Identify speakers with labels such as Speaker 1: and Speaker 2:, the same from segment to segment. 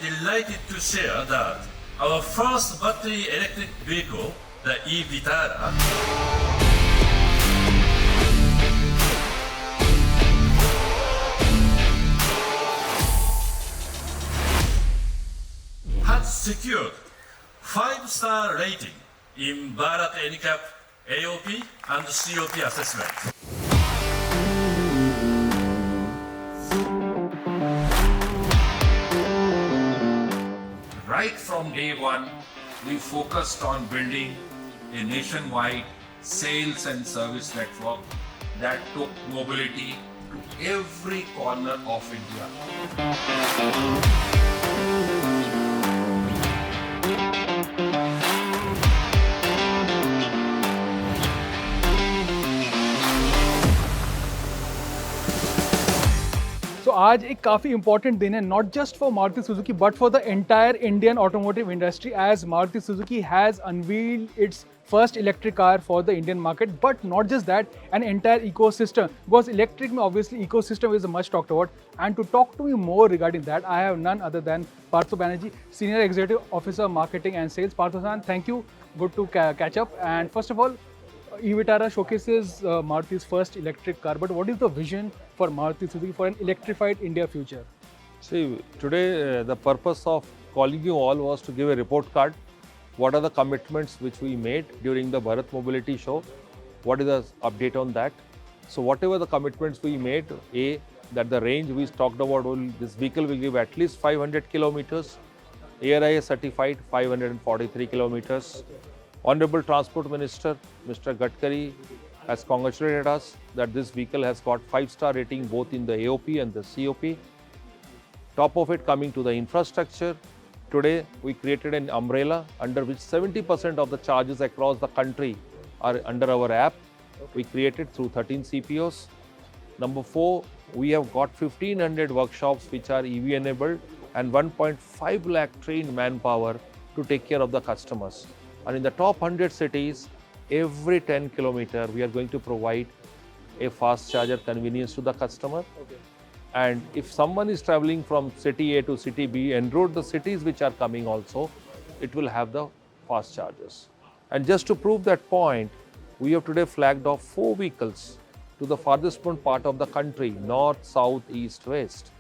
Speaker 1: delighted to share that our first battery electric vehicle, the e-Vitara, has secured 5-star rating in Bharat NCAP AOP and COP assessment. Right from day one, we focused on building a nationwide sales and service network that took mobility to every corner of India.
Speaker 2: So आज एक काफ़ी important दिन है not just for Maruti Suzuki but for the entire Indian automotive industry as Maruti Suzuki has unveiled its first electric car for the Indian market. But not just that, an entire ecosystem, because electric में obviously ecosystem is much talked about. And to talk to me more regarding that, I have none other than Partho Banerjee, Senior Executive Officer Marketing and Sales. Partho-san, thank you. Good to catch up. And first of all, e-Vitara showcases Maruti's first electric car, but what is the vision for Maruti Suzuki for an electrified India future?
Speaker 3: See, today the purpose of calling you all was to give a report card. What are the commitments which we made during the Bharat Mobility Show? What is the update on that? So whatever the commitments we made, that the range we talked about, this vehicle will give at least 500 kilometers, ARIA certified 543 kilometers. Honorable Transport Minister, Mr. Gadkari, has congratulated us that this vehicle has got 5-star rating both in the AOP and the COP. Top of it, coming to the infrastructure, today we created an umbrella under which 70% of the charges across the country are under our app. We created through 13 CPOs. Number 4, we have got 1500 workshops which are EV enabled and 1.5 lakh trained manpower to take care of the customers. And in the top 100 cities, every 10 kilometers, we are going to provide a fast charger convenience to the customer.
Speaker 2: Okay.
Speaker 3: And if someone is traveling from city A to city B, en route the cities which are coming also, it will have the fast chargers. And just to prove that point, we have today flagged off 4 vehicles to the farthest part of the country, north, south, east, west.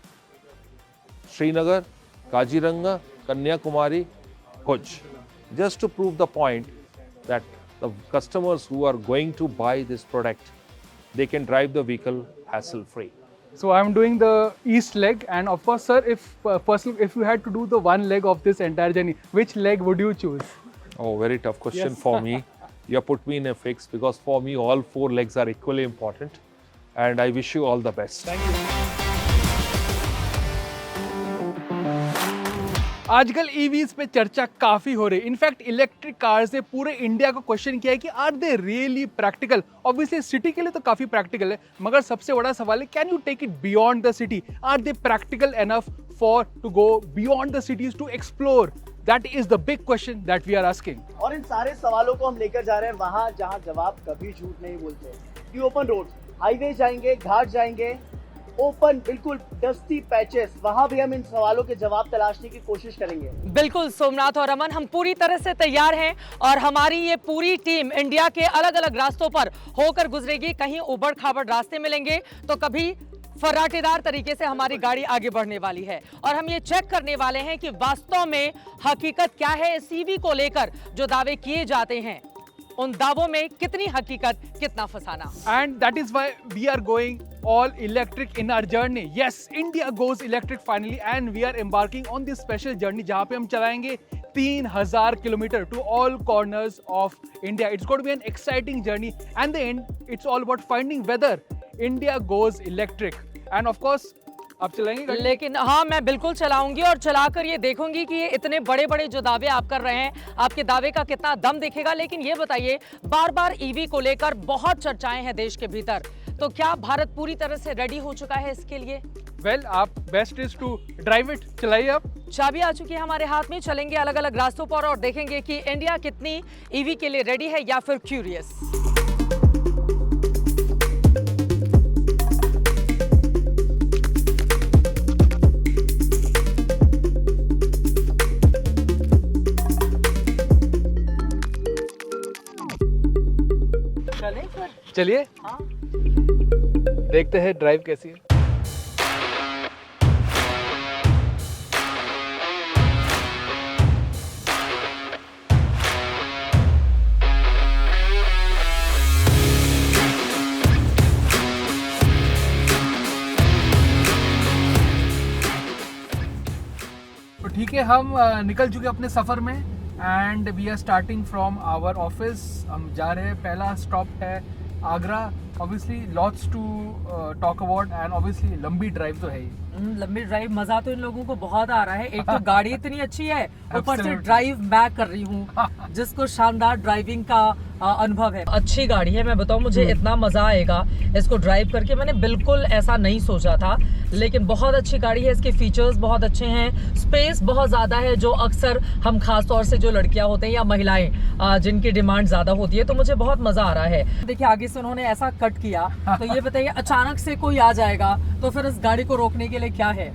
Speaker 3: Srinagar, Kaziranga, Kanyakumari, Kutch. Just to prove the point that the customers who are going to buy this product, they can drive the vehicle hassle-free.
Speaker 2: So I'm doing the east leg, and of course, sir, if you had to do the one leg of this entire journey, which leg would you choose?
Speaker 3: Oh, very tough question
Speaker 2: Yes.
Speaker 3: for me. You have put me in a fix because for me all 4 legs are equally important, and I wish you all the best.
Speaker 2: Thank you. आजकल EVs पे चर्चा काफ़ी हो रही है. In fact electric cars ने पूरे India को क्वेश्चन किया है कि are they really practical. Obviously city के लिए तो काफ़ी प्रैक्टिकल है, मगर सबसे बड़ा सवाल है can you take it beyond the city? Are they practical enough for to go beyond the cities to explore? That is the big question that we are asking.
Speaker 4: और इन सारे सवालों को हम लेकर जा रहे हैं वहां जहां जवाब कभी झूठ नहीं बोलते. कि ओपन रोड, हाईवे जाएंगे, घाट जाएंगे, ओपन बिल्कुल डस्टी पैचेस, वहां भी हम इन सवालों के जवाब तलाशने की कोशिश करेंगे.
Speaker 5: बिल्कुल सोमनाथ और अमन, हम पूरी तरह से तैयार हैं और हमारी ये पूरी टीम इंडिया के अलग अलग रास्तों पर होकर गुजरेगी. कहीं उबड़ खाबड़ रास्ते मिलेंगे तो कभी फर्राटेदार तरीके से हमारी गाड़ी आगे बढ़ने वाली है और हम ये चेक करने वाले हैं कि वास्तव में हकीकत क्या है. इस ईवी को लेकर जो दावे किए जाते हैं उन दावों में कितनी हकीकत, कितना फसाना.
Speaker 2: And that is why we are going all electric in our journey. Yes, India goes electric finally and we are embarking on this special journey जहाँ पे हम चलाएंगे 3000 kilometre to all corners of India. It's going to be an exciting journey and the end it's all about finding whether India goes electric. And of course आप चलाएंगे गाड़ी?
Speaker 5: लेकिन हाँ, मैं बिल्कुल चलाऊंगी और चलाकर ये देखूंगी कि ये इतने बड़े बड़े जो दावे आप कर रहे हैं, आपके दावे का कितना दम दिखेगा. लेकिन ये बताइए, बार बार ईवी को लेकर बहुत चर्चाएं हैं देश के भीतर, तो क्या भारत पूरी तरह से रेडी हो चुका है इसके लिए?
Speaker 2: वेल, आप best is to drive it. चलाइए आप.
Speaker 5: चाबी आ चुकी है हमारे हाथ में. चलेंगे अलग अलग रास्तों पर और देखेंगे कि इंडिया कितनी ईवी के लिए रेडी है या फिर क्यूरियस.
Speaker 2: चलिए
Speaker 4: हाँ
Speaker 2: देखते हैं ड्राइव कैसी है। तो ठीक है, हम निकल चुके अपने सफ़र में and we are starting from our office. हम जा रहे हैं, पहला स्टॉप है Agra. Obviously lots to talk about and obviously लंबी ड्राइव तो है ही।
Speaker 5: लंबी ड्राइव, मजा तो इन लोगों को बहुत आ रहा है। एक तो गाड़ी इतनी अच्छी है, ऊपर से
Speaker 2: Absolutely.
Speaker 5: ड्राइव मैं कर रही हूँ, जिसको शानदार ड्राइविंग का अनुभव है। अच्छी गाड़ी है, मैं बताऊँ मुझे इतना मजा आएगा इसको ड्राइव करके, मैंने बिल्कुल ऐसा नहीं सोचा था। लेकिन बहुत अच्छी गाड़ी है, इसके फीचर्स बहुत अच्छे हैं, स्पेस बहुत ज़्यादा है, जो अक्सर हम खास तौर से जो लड़कियां होते हैं या महिलाएं जिनकी डिमांड ज़्यादा होती है, तो मुझे बहुत मज़ा आ रहा है। देखिए आगे से उन्होंने ऐसा कट किया, तो ये बताइए अचानक से कोई आ जाएगा तो फिर इस गाड़ी को रोकने के लिए क्या है?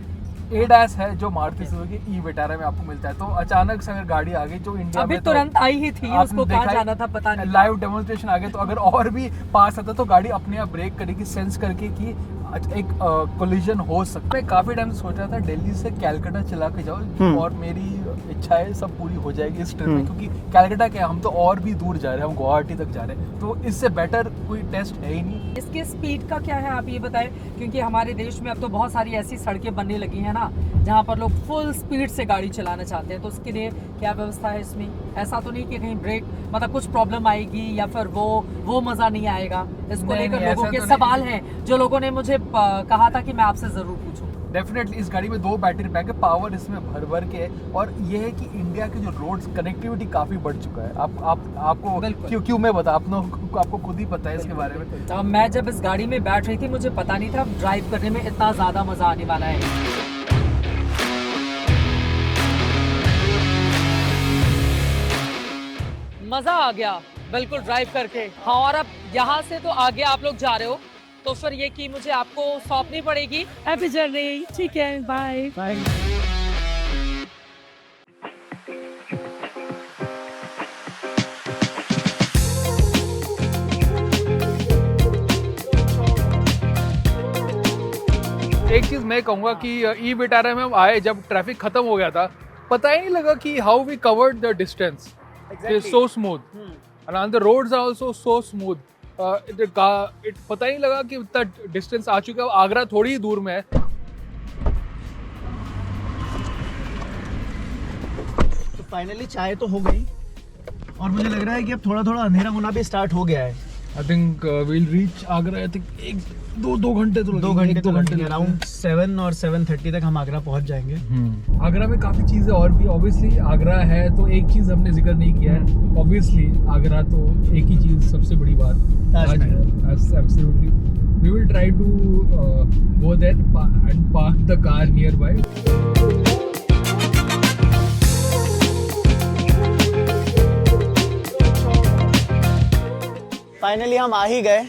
Speaker 2: ADAS है जो मारुति सुजुकी ई विटारा में आपको मिलता है। तो अचानक से अगर गाड़ी आ गई जो इंडिया
Speaker 5: अभी
Speaker 2: में तो
Speaker 5: तुरंत आई ही थी,
Speaker 2: आपने
Speaker 5: उसको
Speaker 2: देखा
Speaker 5: कहाँ
Speaker 2: ही,
Speaker 5: जाना था पता नहीं।
Speaker 2: लाइव डेमोन्स्ट्रेशन आ गया। तो अगर और भी पास आता तो गाड़ी अपने आप ब्रेक करेगी, सेंस करके कि एक कोलिजन हो सकता है। काफी टाइम से सोच रहा था दिल्ली से कैलकाटा चला के जाओ, और मेरी इच्छा है सब पूरी हो जाएगी इस ट्रिप में, क्योंकि कैलकाटा क्या, हम तो और भी दूर जा रहे हैं, हम गुवाहाटी तक जा रहे हैं, तो इससे बेटर कोई टेस्ट है ही नहीं।
Speaker 5: इसके स्पीड का क्या है आप ये बताएं, क्योंकि हमारे देश में अब तो बहुत सारी ऐसी सड़कें बनने लगी हैं ना, जहाँ पर लोग फुल स्पीड से गाड़ी चलाना चाहते हैं, तो उसके लिए क्या व्यवस्था है इसमें? ऐसा तो नहीं कि कहीं ब्रेक मतलब कुछ प्रॉब्लम आएगी या फिर वो मजा नहीं आएगा? इसको
Speaker 2: नहीं,
Speaker 5: लेकर
Speaker 2: नहीं,
Speaker 5: लोगों
Speaker 2: ऐसा
Speaker 5: के
Speaker 2: तो
Speaker 5: सवाल
Speaker 2: नहीं।
Speaker 5: हैं, जो लोगों ने मुझे कहा था कि मैं आपसे जरूर पूछूं।
Speaker 2: डेफिनेटली इस गाड़ी में 2 बैटरी पैक है, पावर इसमें भर भर के है, और ये है कि इंडिया के जो रोड्स कनेक्टिविटी काफी बढ़ चुका है। आपको
Speaker 5: बिल्कुल।
Speaker 2: क्यों मैं बता, आपको खुद ही पता है इसके बारे में।
Speaker 5: मैं जब इस गाड़ी में बैठ रही थी, मुझे पता नहीं था ड्राइव करने में इतना ज्यादा मजा आने वाला है। मजा आ गया बिल्कुल ड्राइव करके। हाँ, और अब यहाँ से तो आगे आप लोग जा रहे हो, तो फिर ये की मुझे आपको सौंपनी पड़ेगी। Happy journey. ठीक है, बाय बाय।
Speaker 2: एक चीज मैं कहूँगा कि ई विटारा में हम आए, जब ट्रैफिक खत्म हो गया था, पता ही नहीं लगा कि how we covered the distance. It's so smooth and the roads are also so smooth. पता ही नहीं लगा कि इतना डिस्टेंस आ चुका है। आगरा थोड़ी ही दूर में है।
Speaker 4: तो फाइनली चाय तो हो गई, और मुझे लग रहा है कि अब थोड़ा थोड़ा अंधेरा होना भी स्टार्ट हो गया है।
Speaker 2: I think we'll reach Agra, I think 2 घंटे तो
Speaker 4: 2 घंटे तो
Speaker 2: लगेंगे।
Speaker 4: अराउंड 7 और 7:30 तक हम आगरा पहुंच जाएंगे।
Speaker 2: आगरा में काफी चीजें और भी, ऑब्वियसली आगरा है तो एक चीज हमने जिक्र नहीं किया है। ऑब्वियसली आगरा तो एक ही चीज, सबसे बड़ी बात
Speaker 4: Taj Mahal.
Speaker 2: Absolutely, we will try to go there and park the car nearby.
Speaker 4: Finally हम आ ही गए,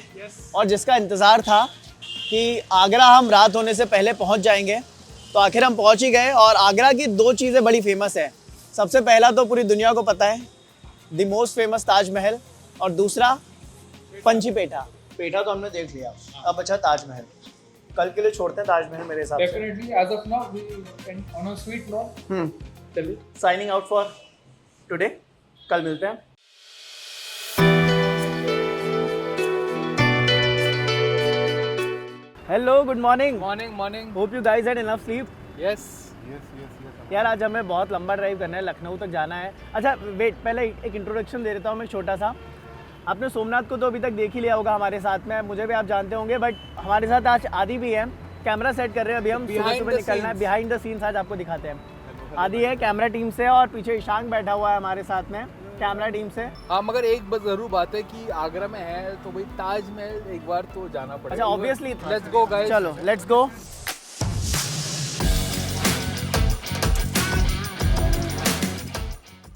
Speaker 4: और जिसका इंतज़ार था कि आगरा हम रात होने से पहले पहुंच जाएंगे, तो आखिर हम पहुंच ही गए। और आगरा की 2 चीज़ें बड़ी फेमस है। सबसे पहला तो पूरी दुनिया को पता है, द मोस्ट फेमस ताजमहल, और दूसरा पंची पेठा। पेठा तो हमने देख लिया, अब अच्छा ताजमहल। कल के लिए छोड़ते हैं ताजमहल मेरे हिसाब से।
Speaker 2: Definitely as of now we on a sweet note चलिए
Speaker 4: साइनिंग आउट फॉर टुडे, कल मिलते हैं। Hello, good morning.
Speaker 2: Morning.
Speaker 4: Hope you guys had enough sleep.
Speaker 2: Yes
Speaker 4: यार आज हमें बहुत लंबा ड्राइव करना है, लखनऊ तक जाना है। अच्छा वेट, पहले एक इंट्रोडक्शन दे देता हूँ मैं छोटा सा। आपने सोमनाथ को तो अभी तक देख ही लिया होगा हमारे साथ में, मुझे भी आप जानते होंगे, बट हमारे साथ आज आदि भी है। कैमरा सेट कर रहे हैं अभी हम, सुबह सुबह निकलना है। बिहाइंड द सीन्स आज आपको दिखाते हैं। आदि है कैमरा टीम से, और पीछे ईशांक बैठा हुआ है हमारे साथ में कैमरा टीम से।
Speaker 2: हाँ, मगर एक बस जरूर बात है कि आगरा में है तो भाई ताजमहल एक बार तो जाना पड़ेगा।
Speaker 4: अच्छा ऑब्वियसली,
Speaker 2: लेट्स गो गाइस।
Speaker 4: चलो लेट्स गो।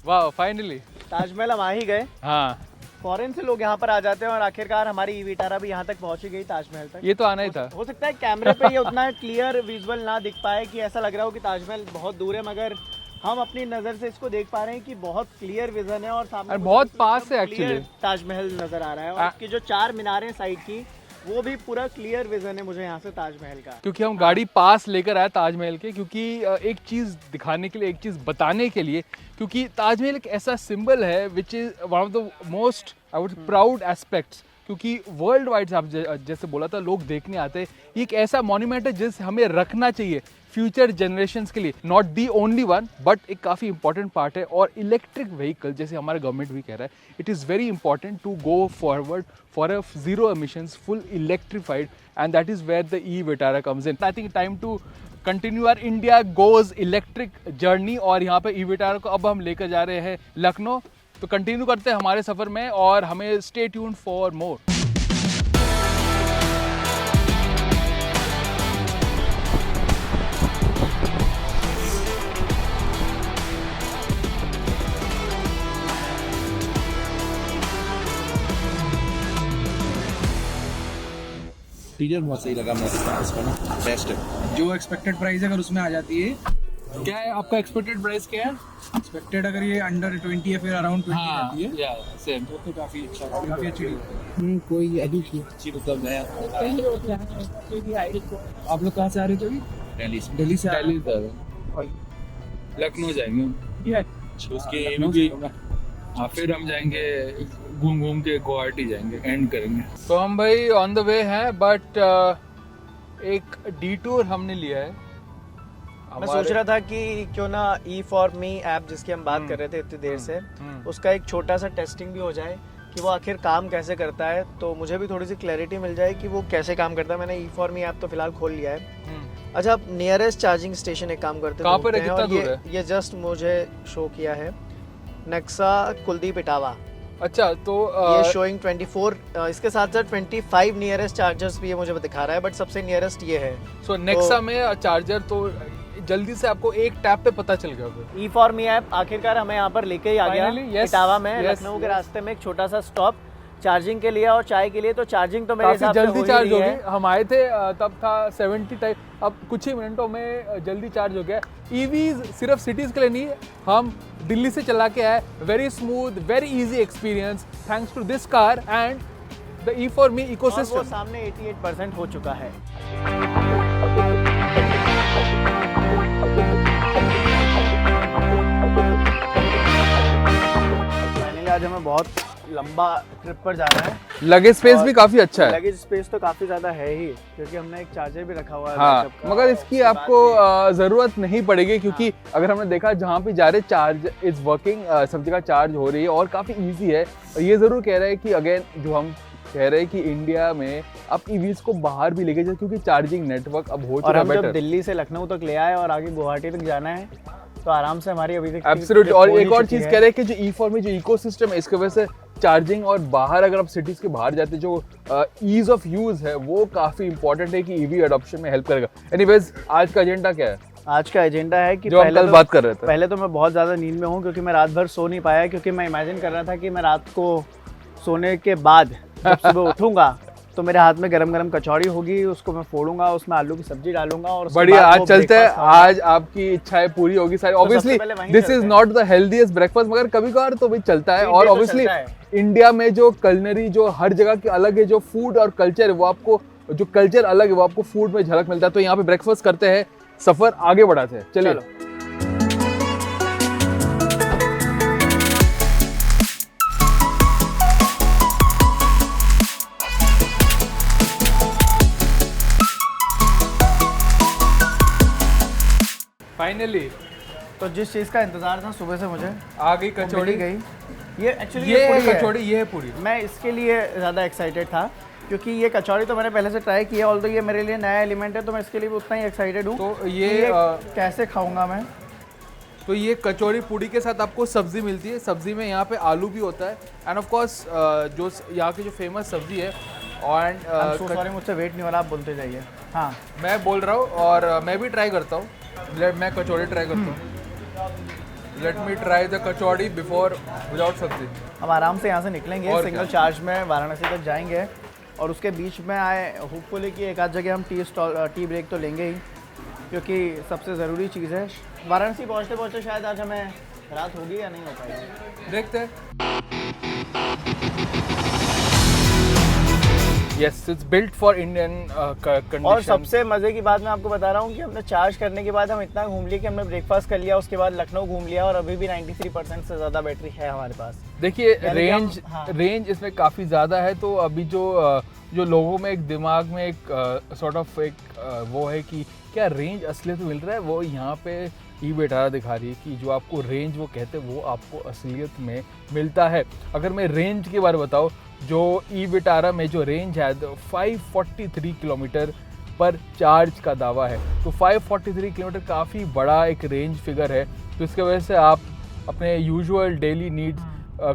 Speaker 2: वाह, फाइनली
Speaker 4: ताजमहल हम आ ही गए।
Speaker 2: हाँ,
Speaker 4: फॉरेन से लोग यहाँ पर आ जाते हैं, और आखिरकार हमारी ई विटारा भी यहाँ तक पहुँची गई, ताजमहल तक।
Speaker 2: ये तो आना ही था।
Speaker 4: हो सकता है कैमरे पे ये उतना क्लियर विजुअल ना दिख पाए, कि ऐसा लग रहा हो कि ताजमहल बहुत दूर है, मगर हम अपनी नज़र से इसको देख पा रहे हैं कि बहुत क्लियर विजन है और सामने
Speaker 2: और
Speaker 4: मुझे
Speaker 2: बहुत
Speaker 4: बिल्कुल
Speaker 2: पास है
Speaker 4: एकदम clear
Speaker 2: actually।
Speaker 4: ताजमहल नज़र आ रहा है और उसकी जो 4 मीनारें साइड की वो भी पूरा क्लियर विजन है मुझे यहाँ से ताजमहल का।
Speaker 2: क्योंकि हम गाड़ी पास लेकर आए ताजमहल के, क्योंकि एक चीज़ दिखाने के लिए, एक चीज़ बताने के लिए, क्योंकि ताजमहल एक ऐसा सिंबल है which is one of the most I would proud aspects, क्योंकि वर्ल्ड वाइड आप जैसे बोला था लोग देखने आते हैं। ये एक ऐसा मॉन्यूमेंट है जिसे हमें रखना चाहिए फ्यूचर जनरेशंस के लिए, not the only one but एक काफ़ी इंपॉर्टेंट पार्ट है। और इलेक्ट्रिक व्हीकल जैसे हमारा गवर्नमेंट भी कह रहा है, it is very important to go forward for a zero emissions full electrified, and that is where the E Vitara comes in. I think time to continue our India goes electric journey, और यहाँ पे e Vitara को अब हम लेकर जा रहे हैं लखनऊ। तो कंटिन्यू करते हैं हमारे सफ़र में और हमें stay tuned for more.
Speaker 6: Interior बहुत सही लगा मेरे को इसका ना, बेस्ट है।
Speaker 7: जो एक्सपेक्टेड प्राइस अगर उसमें आ जाती है,
Speaker 2: क्या है आपका एक्सपेक्टेड प्राइस क्या है?
Speaker 7: एक्सपेक्टेड अगर ये अंडर 20 है फिर अराउंड 20 आती है
Speaker 2: सेम।
Speaker 7: तो काफ़ी अच्छा, काफ़ी अच्छी डील।
Speaker 6: कोई अच्छी मतलब है।
Speaker 7: आप लोग कहाँ से आ रहे थे अभी?
Speaker 6: दिल्ली से।
Speaker 7: दिल्ली से आ रहे
Speaker 8: लखनऊ जाएंगे
Speaker 7: उसके
Speaker 8: हाँ, फिर हम जाएंगे घूम घूम के गुवाहाटी जाएंगे, एंड करेंगे।
Speaker 2: तो हम भाई ऑन द वे हैं, बट एक डिटूर हमने लिया है।
Speaker 4: मैं सोच रहा था कि क्यों ना ई फॉर मी ऐप जिसकी हम बात कर रहे थे इतनी देर से, उसका एक छोटा सा टेस्टिंग भी हो जाए कि वो आखिर काम कैसे करता है, तो मुझे भी थोड़ी सी क्लैरिटी मिल जाए कि वो कैसे काम करता है। मैंने ई फॉर मी ऐप तो फिलहाल खोल लिया है। अच्छा, अब नियरेस्ट चार्जिंग स्टेशन एक काम करते
Speaker 2: कहाँ पर है,
Speaker 4: ढूंढते हैं,
Speaker 2: कितना
Speaker 4: और
Speaker 2: दूर है?
Speaker 4: ये जस्ट मुझे शो किया है नक्शा कुलदीप इटावा।
Speaker 2: अच्छा, तो
Speaker 4: ये शोइंग 24, इसके साथ साथ 25 नियरेस्ट चार्जर्स भी ये मुझे दिखा रहा है, बट सबसे नियरेस्ट ये है।
Speaker 2: सो नेक्सा में चार्जर तो जल्दी से आपको एक टैप पे पता चल गया फिर।
Speaker 4: ई फॉर मी ऐप आखिरकार हमें यहाँ पर लेके ही आ गया।
Speaker 2: Finally, yes,
Speaker 4: इटावा में
Speaker 2: yes,
Speaker 4: लखनऊ के
Speaker 2: yes.
Speaker 4: रास्ते में एक छोटा सा स्टॉप चार्जिंग के लिए और चाय के लिए। तो चार्जिंग तो मेरे
Speaker 2: काफी
Speaker 4: हिसाब से
Speaker 2: जल्दी
Speaker 4: हो ही
Speaker 2: चार्ज हो
Speaker 4: रही
Speaker 2: गई।
Speaker 4: है।
Speaker 2: हम आए थे तब था 70 टाइप, अब कुछ ही मिनटों में जल्दी चार्ज हो गया। ईवीज सिर्फ सिटीज के लिए नहीं, हम दिल्ली से चला के आए। Very smooth, very easy experience thanks to this car and the E for me
Speaker 4: और वो
Speaker 2: इकोसिस्टम।
Speaker 4: सामने 88% हो चुका है। फाइनली आज हमें बहुत लंबा ट्रिप पर जाना है।
Speaker 2: लगेज स्पेस
Speaker 4: और
Speaker 2: भी काफी अच्छा है।
Speaker 4: लगेज स्पेस तो काफी ज्यादा है ही, क्योंकि हमने एक चार्जर भी रखा हुआ है
Speaker 2: हाँ,
Speaker 4: बैकअप का।
Speaker 2: मगर इसकी
Speaker 4: और
Speaker 2: आपको
Speaker 4: बाकी-
Speaker 2: ज़रूरत नहीं पड़ेगी, क्योंकि अगर हमने देखा जहाँ पे जा रहे चार्ज इज वर्किंग, सब जगह चार्ज हो रही है और काफ़ी इजी है। और ये ज़रूर कह रहे हैं कि अगेन जो हम कह रहे हैं कि इंडिया में आप ईवीज को बाहर भी लेके जाए, क्योंकि चार्जिंग नेटवर्क अब हो
Speaker 4: और
Speaker 2: चुका है
Speaker 4: हम जब
Speaker 2: बेटर।
Speaker 4: दिल्ली से लखनऊ तक ले आए और आगे गुवाहाटी तक जाना है, तो आराम से हमारी अभी तक
Speaker 2: एब्सोल्युटली।
Speaker 4: trip
Speaker 2: और
Speaker 4: हो ही
Speaker 2: एक और
Speaker 4: चुकी
Speaker 2: चीज़
Speaker 4: है।
Speaker 2: कह रहे हैं कि जो ई फॉर में जो इकोसिस्टम है, इसकी वजह से चार्जिंग और बाहर अगर आप सिटीज़ के बाहर जाते जो ईज ऑफ यूज़ है वो काफ़ी इंपॉर्टेंट है कि ईवी अडॉप्शन में हेल्प करेगा। एनीवेज, आज का एजेंडा क्या है
Speaker 4: आज का एजेंडा है कि
Speaker 2: जो हम कल बात कर रहे थे?
Speaker 4: पहले तो मैं बहुत ज़्यादा नींद में हूँ, क्योंकि मैं रात भर सो नहीं पाया, क्योंकि मैं इमेजिन कर रहा था कि मैं रात को सोने के बाद जब सुबह उठूंगा तो मेरे हाथ में गरम गरम कचौड़ी होगी, उसको मैं फोड़ूंगा, उसमें आलू की सब्जी डालूंगा और उसके
Speaker 2: बढ़िया।
Speaker 4: बाद
Speaker 2: आज
Speaker 4: वो
Speaker 2: चलते हैं,
Speaker 4: breakfast खाऊंगा।
Speaker 2: आज आपकी इच्छाएं पूरी होगी सारी। ऑब्वियसली
Speaker 4: पहले वहीं
Speaker 2: दिस
Speaker 4: चलते
Speaker 2: इज
Speaker 4: हैं।
Speaker 2: नॉट द हेल्दीएस्ट ब्रेकफास्ट, मगर कभी कभार तो भी चलता है।
Speaker 4: Cheat
Speaker 2: और
Speaker 4: day तो
Speaker 2: ऑब्वियसली
Speaker 4: चलता है।
Speaker 2: इंडिया में जो कलनरी जो हर जगह के अलग है, जो फूड और कल्चर है वो आपको, जो कल्चर अलग है वो आपको फूड में झलक मिलता है। तो यहाँ पे ब्रेकफास्ट करते हैं, सफर आगे बढ़ाते हैं। चलिए।
Speaker 4: चलो।
Speaker 2: फाइनली
Speaker 4: तो जिस चीज़ का इंतजार था सुबह से मुझे
Speaker 2: आ गई
Speaker 4: वो मिल
Speaker 2: कचौड़ी।
Speaker 4: ही गई। ये एक्चुअली
Speaker 2: ये
Speaker 4: पूरी है।
Speaker 2: कचौड़ी, ये है पूरी।
Speaker 4: मैं इसके लिए ज़्यादा एक्साइटेड था, क्योंकि ये कचौड़ी तो मैंने पहले से ट्राई किया, ऑल्दो ये मेरे लिए नया एलिमेंट है, तो मैं इसके लिए भी उतना ही एक्साइटेड हूँ।
Speaker 2: तो
Speaker 4: कि
Speaker 2: ये
Speaker 4: कैसे खाऊंगा मैं।
Speaker 2: तो ये कचौड़ी पूड़ी के साथ आपको सब्जी मिलती है। सब्जी में यहाँ पे आलू भी होता है, एंड ऑफ कोर्स जो यहाँ की जो फेमस सब्जी है। एंड
Speaker 4: सॉरी, मुझसे वेट नहीं हो रहा, आप बोलते जाइए। हाँ,
Speaker 2: मैं बोल रहा हूँ और मैं भी ट्राई करता हूँ। मैं कचौड़ी ट्राई करता हूँ। Let me try the kachori before without सब्जी।
Speaker 4: हम आराम से यहाँ से निकलेंगे,
Speaker 2: और
Speaker 4: सिंगल
Speaker 2: क्या?
Speaker 4: चार्ज में वाराणसी तक जाएंगे, और उसके बीच में आए होपफुली कि एक आध जगह हम टी ब्रेक तो लेंगे ही। क्योंकि सबसे ज़रूरी चीज़ है। वाराणसी पहुँचते पहुँचते शायद आज हमें रात होगी या नहीं हो पाएगी,
Speaker 2: देखते हैं। Yes, it's built for Indian conditions.
Speaker 4: और सबसे मज़े की बात मैं आपको बता रहा हूँ कि हमने चार्ज करने के बाद हम इतना घूम लिए कि हमने ब्रेकफास्ट कर लिया, उसके बाद लखनऊ घूम लिया और अभी भी 93% से ज़्यादा बैटरी है हमारे पास।
Speaker 2: देखिए
Speaker 4: यानी कि
Speaker 2: रेंज
Speaker 4: हाँ।
Speaker 2: रेंज इसमें काफ़ी ज़्यादा है, तो अभी जो लोगों में एक दिमाग में एक सॉर्ट ऑफ एक वो है कि क्या रेंज असलियत में मिल रहा है, वो यहाँ पे ई-विटारा दिखा रही है कि जो आपको रेंज वो कहते हैं वो आपको असलियत में मिलता है। अगर मैं रेंज के बारे में बताऊँ, जो ई-विटारा में जो रेंज है 543 किलोमीटर पर चार्ज का दावा है, तो 543 किलोमीटर काफ़ी बड़ा एक रेंज फिगर है, तो इसकी वजह से आप अपने यूजुअल डेली नीड्स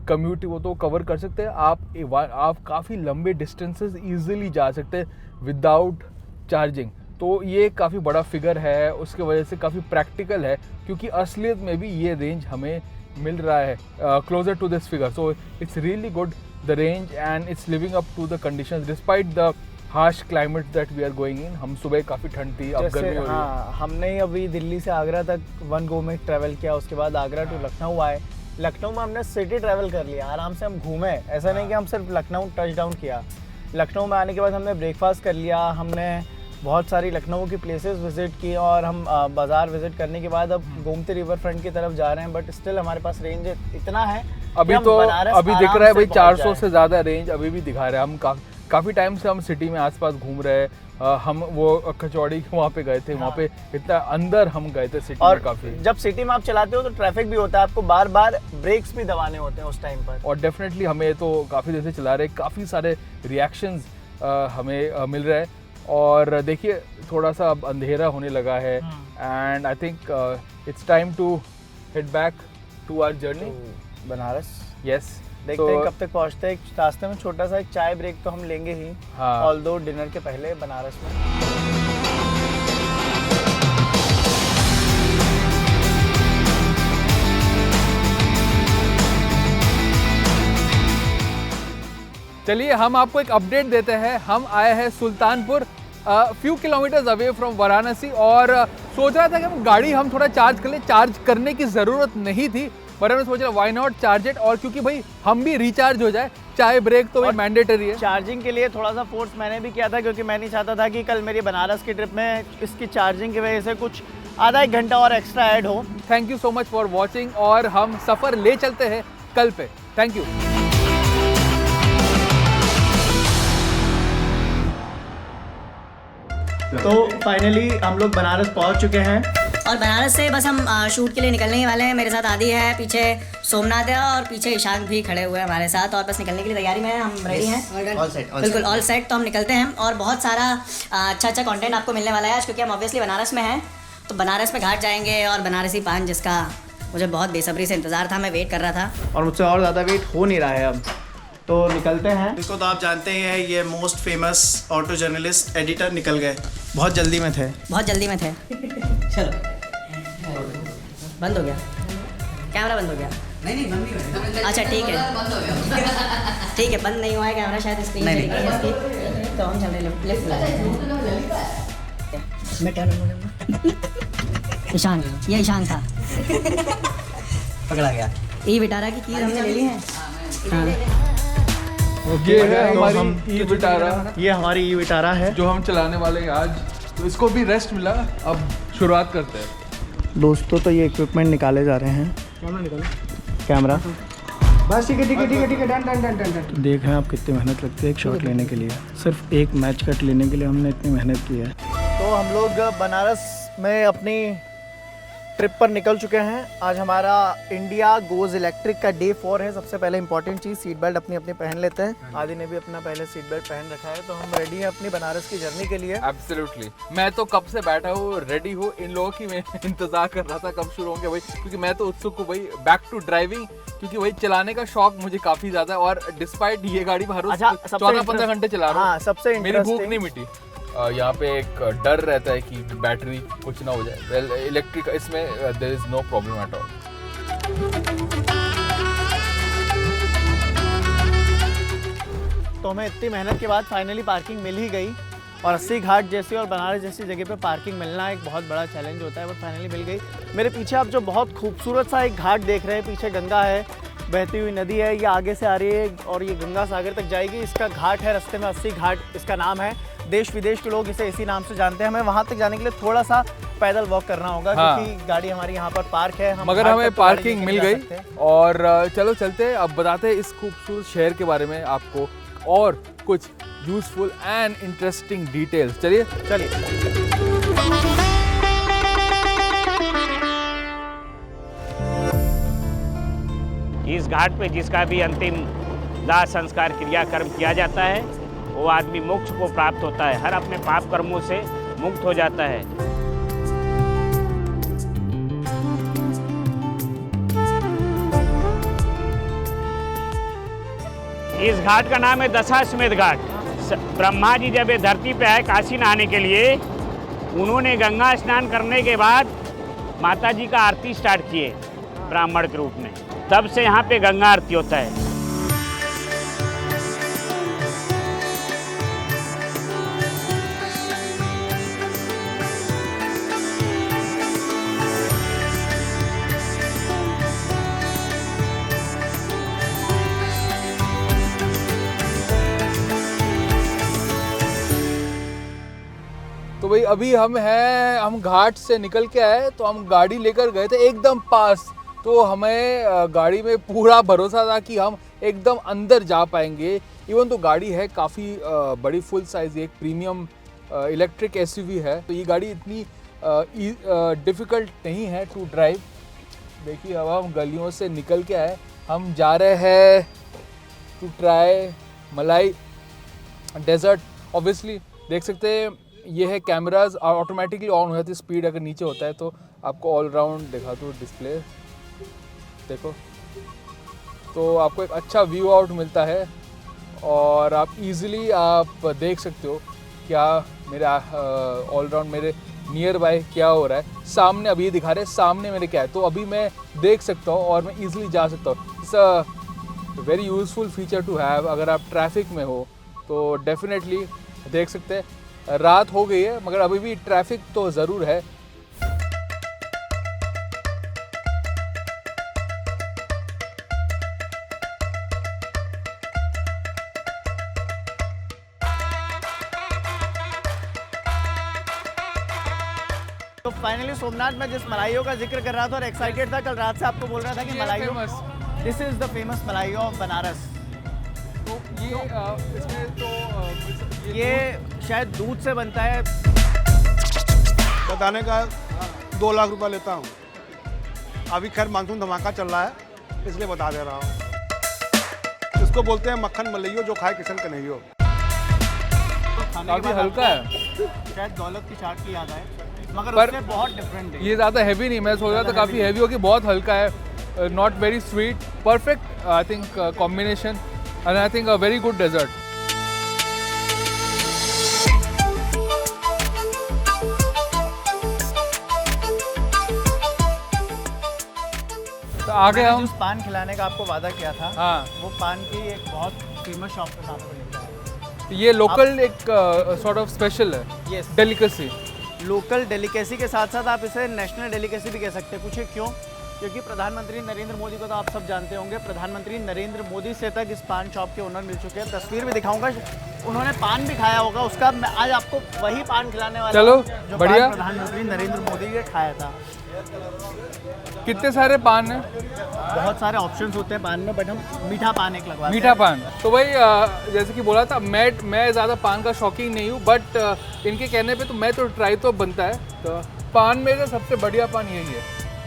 Speaker 2: कम्यूट वो तो कवर कर सकते हैं। आप काफ़ी लंबे डिस्टेंसेस ईजिली जा सकते हैं विदाउट चार्जिंग, तो ये काफ़ी बड़ा फिगर है, उसके वजह से काफ़ी प्रैक्टिकल है, क्योंकि असलियत में भी ये रेंज हमें मिल रहा है closer to this figure. So it's really good the range and it's living up to the conditions despite the harsh climate that we are going in. हम सुबह काफ़ी ठंड थी, अब गर्मी हो रही है।
Speaker 4: हाँ, हमने अभी दिल्ली से आगरा तक वन गो में ट्रैवल किया, उसके बाद आगरा टू लखनऊ आए। लखनऊ में हमने सिटी ट्रैवल कर लिया, आराम से हम घूमे, ऐसा नहीं कि हम सिर्फ लखनऊ टच डाउन किया। लखनऊ में आने के बाद हमने ब्रेकफास्ट कर लिया, हमने बहुत सारी लखनऊ की प्लेसेस विजिट की और हम बाज़ार विजिट करने के बाद अब गोमती रिवर फ्रंट की तरफ जा रहे हैं, बट स्टिल हमारे पास रेंज इतना है
Speaker 2: अभी तो अभी दिख रहा है भाई 400 से ज़्यादा रेंज अभी भी दिखा रहा है। हम काफ़ी टाइम से हम सिटी में आसपास घूम रहे हैं। हम वो कचौड़ी वहाँ पे गए थे, वहाँ पे इतना अंदर हम गए थे सिटी में काफ़ी।
Speaker 4: जब सिटी में आप चलाते हो तो ट्रैफिक भी होता है, आपको बार बार ब्रेक्स भी दबाने होते हैं उस टाइम पर।
Speaker 2: और डेफिनेटली हमें तो काफ़ी देर से चला रहे, काफ़ी सारे रिएक्शंस हमें मिल रहे हैं। और देखिए थोड़ा सा अब अंधेरा होने लगा है and I think it's time to head back to our journey
Speaker 4: Banaras.
Speaker 2: Yes,
Speaker 4: देखते हैं कब तक पहुंचते हैं। रास्ते में छोटा सा एक चाय ब्रेक तो हम लेंगे ही,
Speaker 2: हाँ।
Speaker 4: ऑल्दो डिनर के पहले बनारस में।
Speaker 2: चलिए हम आपको एक अपडेट देते हैं। हम आए हैं Sultanpur, few kilometres away from Varanasi, और सोच रहा था कि हम गाड़ी थोड़ा चार्ज कर ले। चार्ज करने की ज़रूरत नहीं थी, पर हमने सोचा व्हाई नॉट चार्ज इट, और क्योंकि भाई हम भी रिचार्ज हो जाए, चाय ब्रेक तो भी मैंडेटरी है।
Speaker 4: चार्जिंग के लिए थोड़ा सा फोर्स मैंने भी किया था, क्योंकि मैं नहीं चाहता था कि कल मेरी बनारस की ट्रिप में इसकी चार्जिंग की वजह से कुछ आधा एक घंटा और एक्स्ट्रा ऐड हो।
Speaker 2: Thank you so much for watching, और हम सफ़र ले चलते हैं कल पे। Thank you.
Speaker 4: तो फाइनली हम लोग बनारस पहुंच चुके हैं,
Speaker 9: और बनारस से बस हम शूट के लिए निकलने ही वाले हैं। मेरे साथ आदि है, पीछे सोमनाथ है और पीछे ईशान भी खड़े हुए हैं हमारे साथ, और बस निकलने के लिए तैयारी में हैं। हम रेडी हैं, बिल्कुल ऑल सेट। तो हम निकलते हैं, और बहुत सारा अच्छा कंटेंट आपको मिलने वाला है आज, क्योंकि हम ऑब्वियसली बनारस में हैं। तो बनारस में घाट जाएंगे और बनारसी पान, जिसका मुझे बहुत बेसब्री से इंतज़ार था, मैं वेट कर रहा था,
Speaker 4: और मुझसे और ज़्यादा वेट हो नहीं रहा है अब। तो निकलते हैं। इसको तो आप जानते हैं, ये most famous auto journalist editor निकल गए, बहुत जल्दी में थे।
Speaker 9: बहुत जल्दी में थे। चलो बंद हो गया कैमरा, बंद हो गया। नहीं बंद नहीं हुआ। अच्छा ठीक है, ठीक है, बंद नहीं हुआ है कैमरा, शायद स्क्रीन चली गई है इसकी। तो हम चल रहे लेफ्ट बुला रहे हैं। मैं टर्न बोलूँगा। ईशान, ये ईशान था। पकड़ा गया। ई-विटारा की कीज हमने ले ली है। हाँ।
Speaker 2: ये है हमारी ई-विटारा,
Speaker 4: ये हमारी ई-विटारा है
Speaker 2: जो हम चलाने वाले हैं आज। तो इसको भी रेस्ट मिला, अब शुरुआत करते हैं
Speaker 4: दोस्तों। तो ये इक्विपमेंट निकाले जा रहे हैं। कैमरा
Speaker 7: बस ठीक है ठीक है ठीक है ठीक है, done done done done done.
Speaker 4: देख रहे हैं आप कितनी मेहनत लगती है एक शॉट लेने के लिए। सिर्फ एक मैच कट लेने के लिए हमने इतनी मेहनत की है। तो हम लोग बनारस में अपनी ट्रिप पर निकल चुके हैं। आज हमारा इंडिया गोज इलेक्ट्रिक का डे 4 है। सबसे पहले इंपॉर्टेंट चीज़, सीट बेल्ट अपनी अपनी पहन लेते हैं। आदि ने भी अपना पहले सीट बेल्ट पहन रखा है, तो हम रेडी हैं अपनी बनारस की जर्नी के लिए।
Speaker 2: एब्सोल्युटली, मैं तो कब से बैठा हूँ, रेडी हूँ। इन लोगों की मैं इंतजार कर रहा था कब शुरू होंगे भाई, क्योंकि मैं तो उत्सुक हूँ भाई बैक टू ड्राइविंग, क्योंकि भाई चलाने का शौक मुझे काफी ज्यादा है। और डिस्पाइट ये गाड़ी हर रोज 14-15 घंटे चला रहा हूँ,
Speaker 4: सबसे
Speaker 2: मेरी भूख नहीं मिटी। यहाँ पे एक डर रहता है कि बैटरी कुछ ना हो जाए। वेल इलेक्ट्रिक इसमें there is no problem at all.
Speaker 4: तो हमें इतनी मेहनत के बाद फाइनली पार्किंग मिल ही गई। और 80 घाट जैसी और बनारस जैसी जगह पे पार्किंग मिलना एक बहुत बड़ा चैलेंज होता है, वो फाइनली मिल गई। मेरे पीछे आप जो बहुत खूबसूरत सा एक घाट देख रहे हैं, पीछे गंगा है, बहती हुई नदी है, ये आगे से आ रही है और ये गंगा सागर तक जाएगी। इसका घाट है, रास्ते में 80 घाट इसका नाम है। देश विदेश के लोग इसे इसी नाम से जानते हैं। हमें वहाँ तक जाने के लिए थोड़ा सा पैदल वॉक करना होगा,
Speaker 2: हाँ।
Speaker 4: क्योंकि गाड़ी हमारी यहाँ पर पार्क है।
Speaker 2: मगर
Speaker 4: घाट
Speaker 2: हमें
Speaker 4: तक तो गाड़ी
Speaker 2: पार्किंग
Speaker 4: लेके
Speaker 2: मिल
Speaker 4: जा
Speaker 2: गई
Speaker 4: सकते हैं।
Speaker 2: और चलो चलते हैं, अब बताते हैं इस खूबसूरत शहर के बारे में आपको और कुछ यूजफुल एंड इंटरेस्टिंग डिटेल्स। चलिए
Speaker 10: इस घाट पे जिसका भी अंतिम दाह संस्कार क्रियाकर्म किया जाता है, वो आदमी मोक्ष को प्राप्त होता है, हर अपने पाप कर्मों से मुक्त हो जाता है। इस घाट का नाम है दशाश्वमेध घाट। ब्रह्मा जी जब ये धरती पे आए काशी नहाने के लिए, उन्होंने गंगा स्नान करने के बाद माता जी का आरती स्टार्ट किए ब्राह्मण के रूप में, तब से यहाँ पे गंगा आरती होता है।
Speaker 2: तो भाई अभी हम घाट से निकल के आए, तो हम गाड़ी लेकर गए थे एकदम पास, तो हमें गाड़ी में पूरा भरोसा था कि हम एकदम अंदर जा पाएंगे। इवन तो गाड़ी है काफ़ी बड़ी, फुल साइज, एक प्रीमियम इलेक्ट्रिक एसयूवी है, तो ये गाड़ी इतनी डिफ़िकल्ट नहीं है टू ड्राइव। देखिए अब हम गलियों से निकल के आए, हम जा रहे हैं टू ट्राई मलाई डेजर्ट। ऑब्वियसली देख सकते हैं ये है कैमराज ऑटोमेटिकली ऑन हो जाती है, स्पीड अगर नीचे होता है तो आपको ऑल राउंड दिखा दो डिस्प्ले, देखो तो आपको एक अच्छा व्यू आउट मिलता है और आप इजीली आप देख सकते हो क्या मेरा ऑल राउंड मेरे नियर बाय क्या हो रहा है। सामने अभी ये दिखा रहे हैं सामने मेरे क्या है, तो अभी मैं देख सकता हूँ और मैं इजीली जा सकता हूँ। It's a very useful feature to have. अगर आप ट्रैफिक में हो तो डेफिनेटली देख सकते हैं। रात हो गई है मगर अभी भी ट्रैफिक तो ज़रूर है।
Speaker 4: तो फाइनली सोमनाथ में जिस मलाइयों का जिक्र कर रहा था और एक्साइटेड था, कल रात से आपको बोल रहा था कि malaiyo, this is the famous malaiyo of Banaras.
Speaker 2: तो ये इसमें तो
Speaker 4: ये शायद दूध से बनता है।
Speaker 11: बताने का 2 लाख रुपया लेता हूँ। अभी खैर मानसून धमाका चल रहा है इसलिए बता दे रहा हूँ। इसको बोलते हैं मक्खन मलइयो, जो खाए किशन कन्हैयो।
Speaker 2: काफ़ी हल्का है,
Speaker 4: शायद दौलत की चाट की याद आए, मगर
Speaker 2: पर
Speaker 4: उससे बहुत डिफरेंट है।
Speaker 2: ये ज़्यादा हैवी नहीं, मैं सोच रहा था काफ़ी हैवी होगी, बहुत हल्का है, not very sweet, perfect I think combination and I think a very good dessert. तो आगे हम
Speaker 4: जिस पान खिलाने का आपको वादा किया था,
Speaker 2: हाँ,
Speaker 4: वो पान की एक बहुत फेमस शॉप के साथ मिलता है।
Speaker 2: ये लोकल एक सॉर्ट ऑफ स्पेशल है,
Speaker 4: यस,
Speaker 2: डेलिकेसी।
Speaker 4: लोकल डेलिकेसी के साथ साथ आप इसे नेशनल डेलिकेसी भी कह सकते हैं। पूछिए क्यों? क्योंकि प्रधानमंत्री नरेंद्र मोदी को तो आप सब जानते होंगे, प्रधानमंत्री नरेंद्र मोदी से तक इस पान शॉप के ओनर मिल चुके हैं। तस्वीर भी दिखाऊंगा, उन्होंने पान भी खाया होगा उसका। मैं आज आपको वही पान खिलाने वाला
Speaker 2: चलो,
Speaker 4: हूं जो
Speaker 2: बढ़िया।
Speaker 4: पान प्रधानमंत्री नरेंद्र मोदी ने खाया था।
Speaker 2: कितने सारे पान हैं?
Speaker 4: बहुत सारे ऑप्शंस होते हैं पान में, बट हम मीठा पान एक लगवाते हैं।
Speaker 2: मीठा पान। तो भाई जैसे कि बोला था, मैं ज़्यादा पान का शौकीन नहीं हूँ, बट इनके कहने पे तो मैं तो ट्राई तो बनता है। तो पान में से सबसे बढ़िया पान यही है।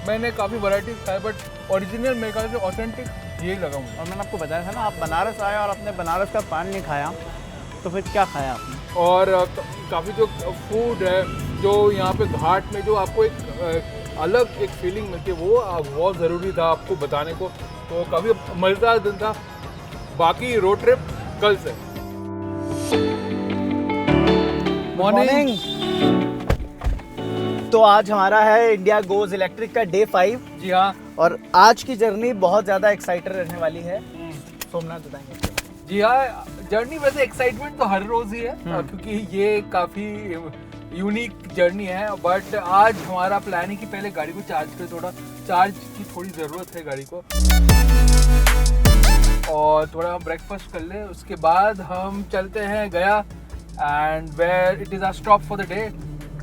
Speaker 2: मैंने काफ़ी वैरायटीज खाए बट ओरिजिनल मेरे ख्याल से ऑथेंटिक यही लगा मुझे।
Speaker 4: और मैंने आपको बताया था ना, आप बनारस आए और अपने बनारस का पान नहीं खाया तो फिर क्या खाया आपने?
Speaker 2: और काफ़ी जो फूड है जो यहाँ पे घाट में जो आपको एक अलग एक फीलिंग मिलती है, वो बहुत ज़रूरी था आपको बताने को। तो काफ़ी मज़ेदार दिन था। बाकी रोड ट्रिप कल से।
Speaker 4: मॉर्निंग। तो आज हमारा है इंडिया गोज इलेक्ट्रिक का डे 5।
Speaker 2: जी हाँ,
Speaker 4: और आज की जर्नी बहुत ज़्यादा एक्साइटेड रहने वाली है। सोमनाथ बताएंगे।
Speaker 2: जी हाँ, जर्नी वैसे एक्साइटमेंट तो हर रोज ही है क्योंकि ये काफी यूनिक जर्नी है, बट आज हमारा प्लान है कि पहले गाड़ी को चार्ज करें, थोड़ा चार्ज की थोड़ी ज़रूरत है गाड़ी को, और थोड़ा ब्रेकफास्ट कर ले, उसके बाद हम चलते हैं Gaya and where it is our stop for the day.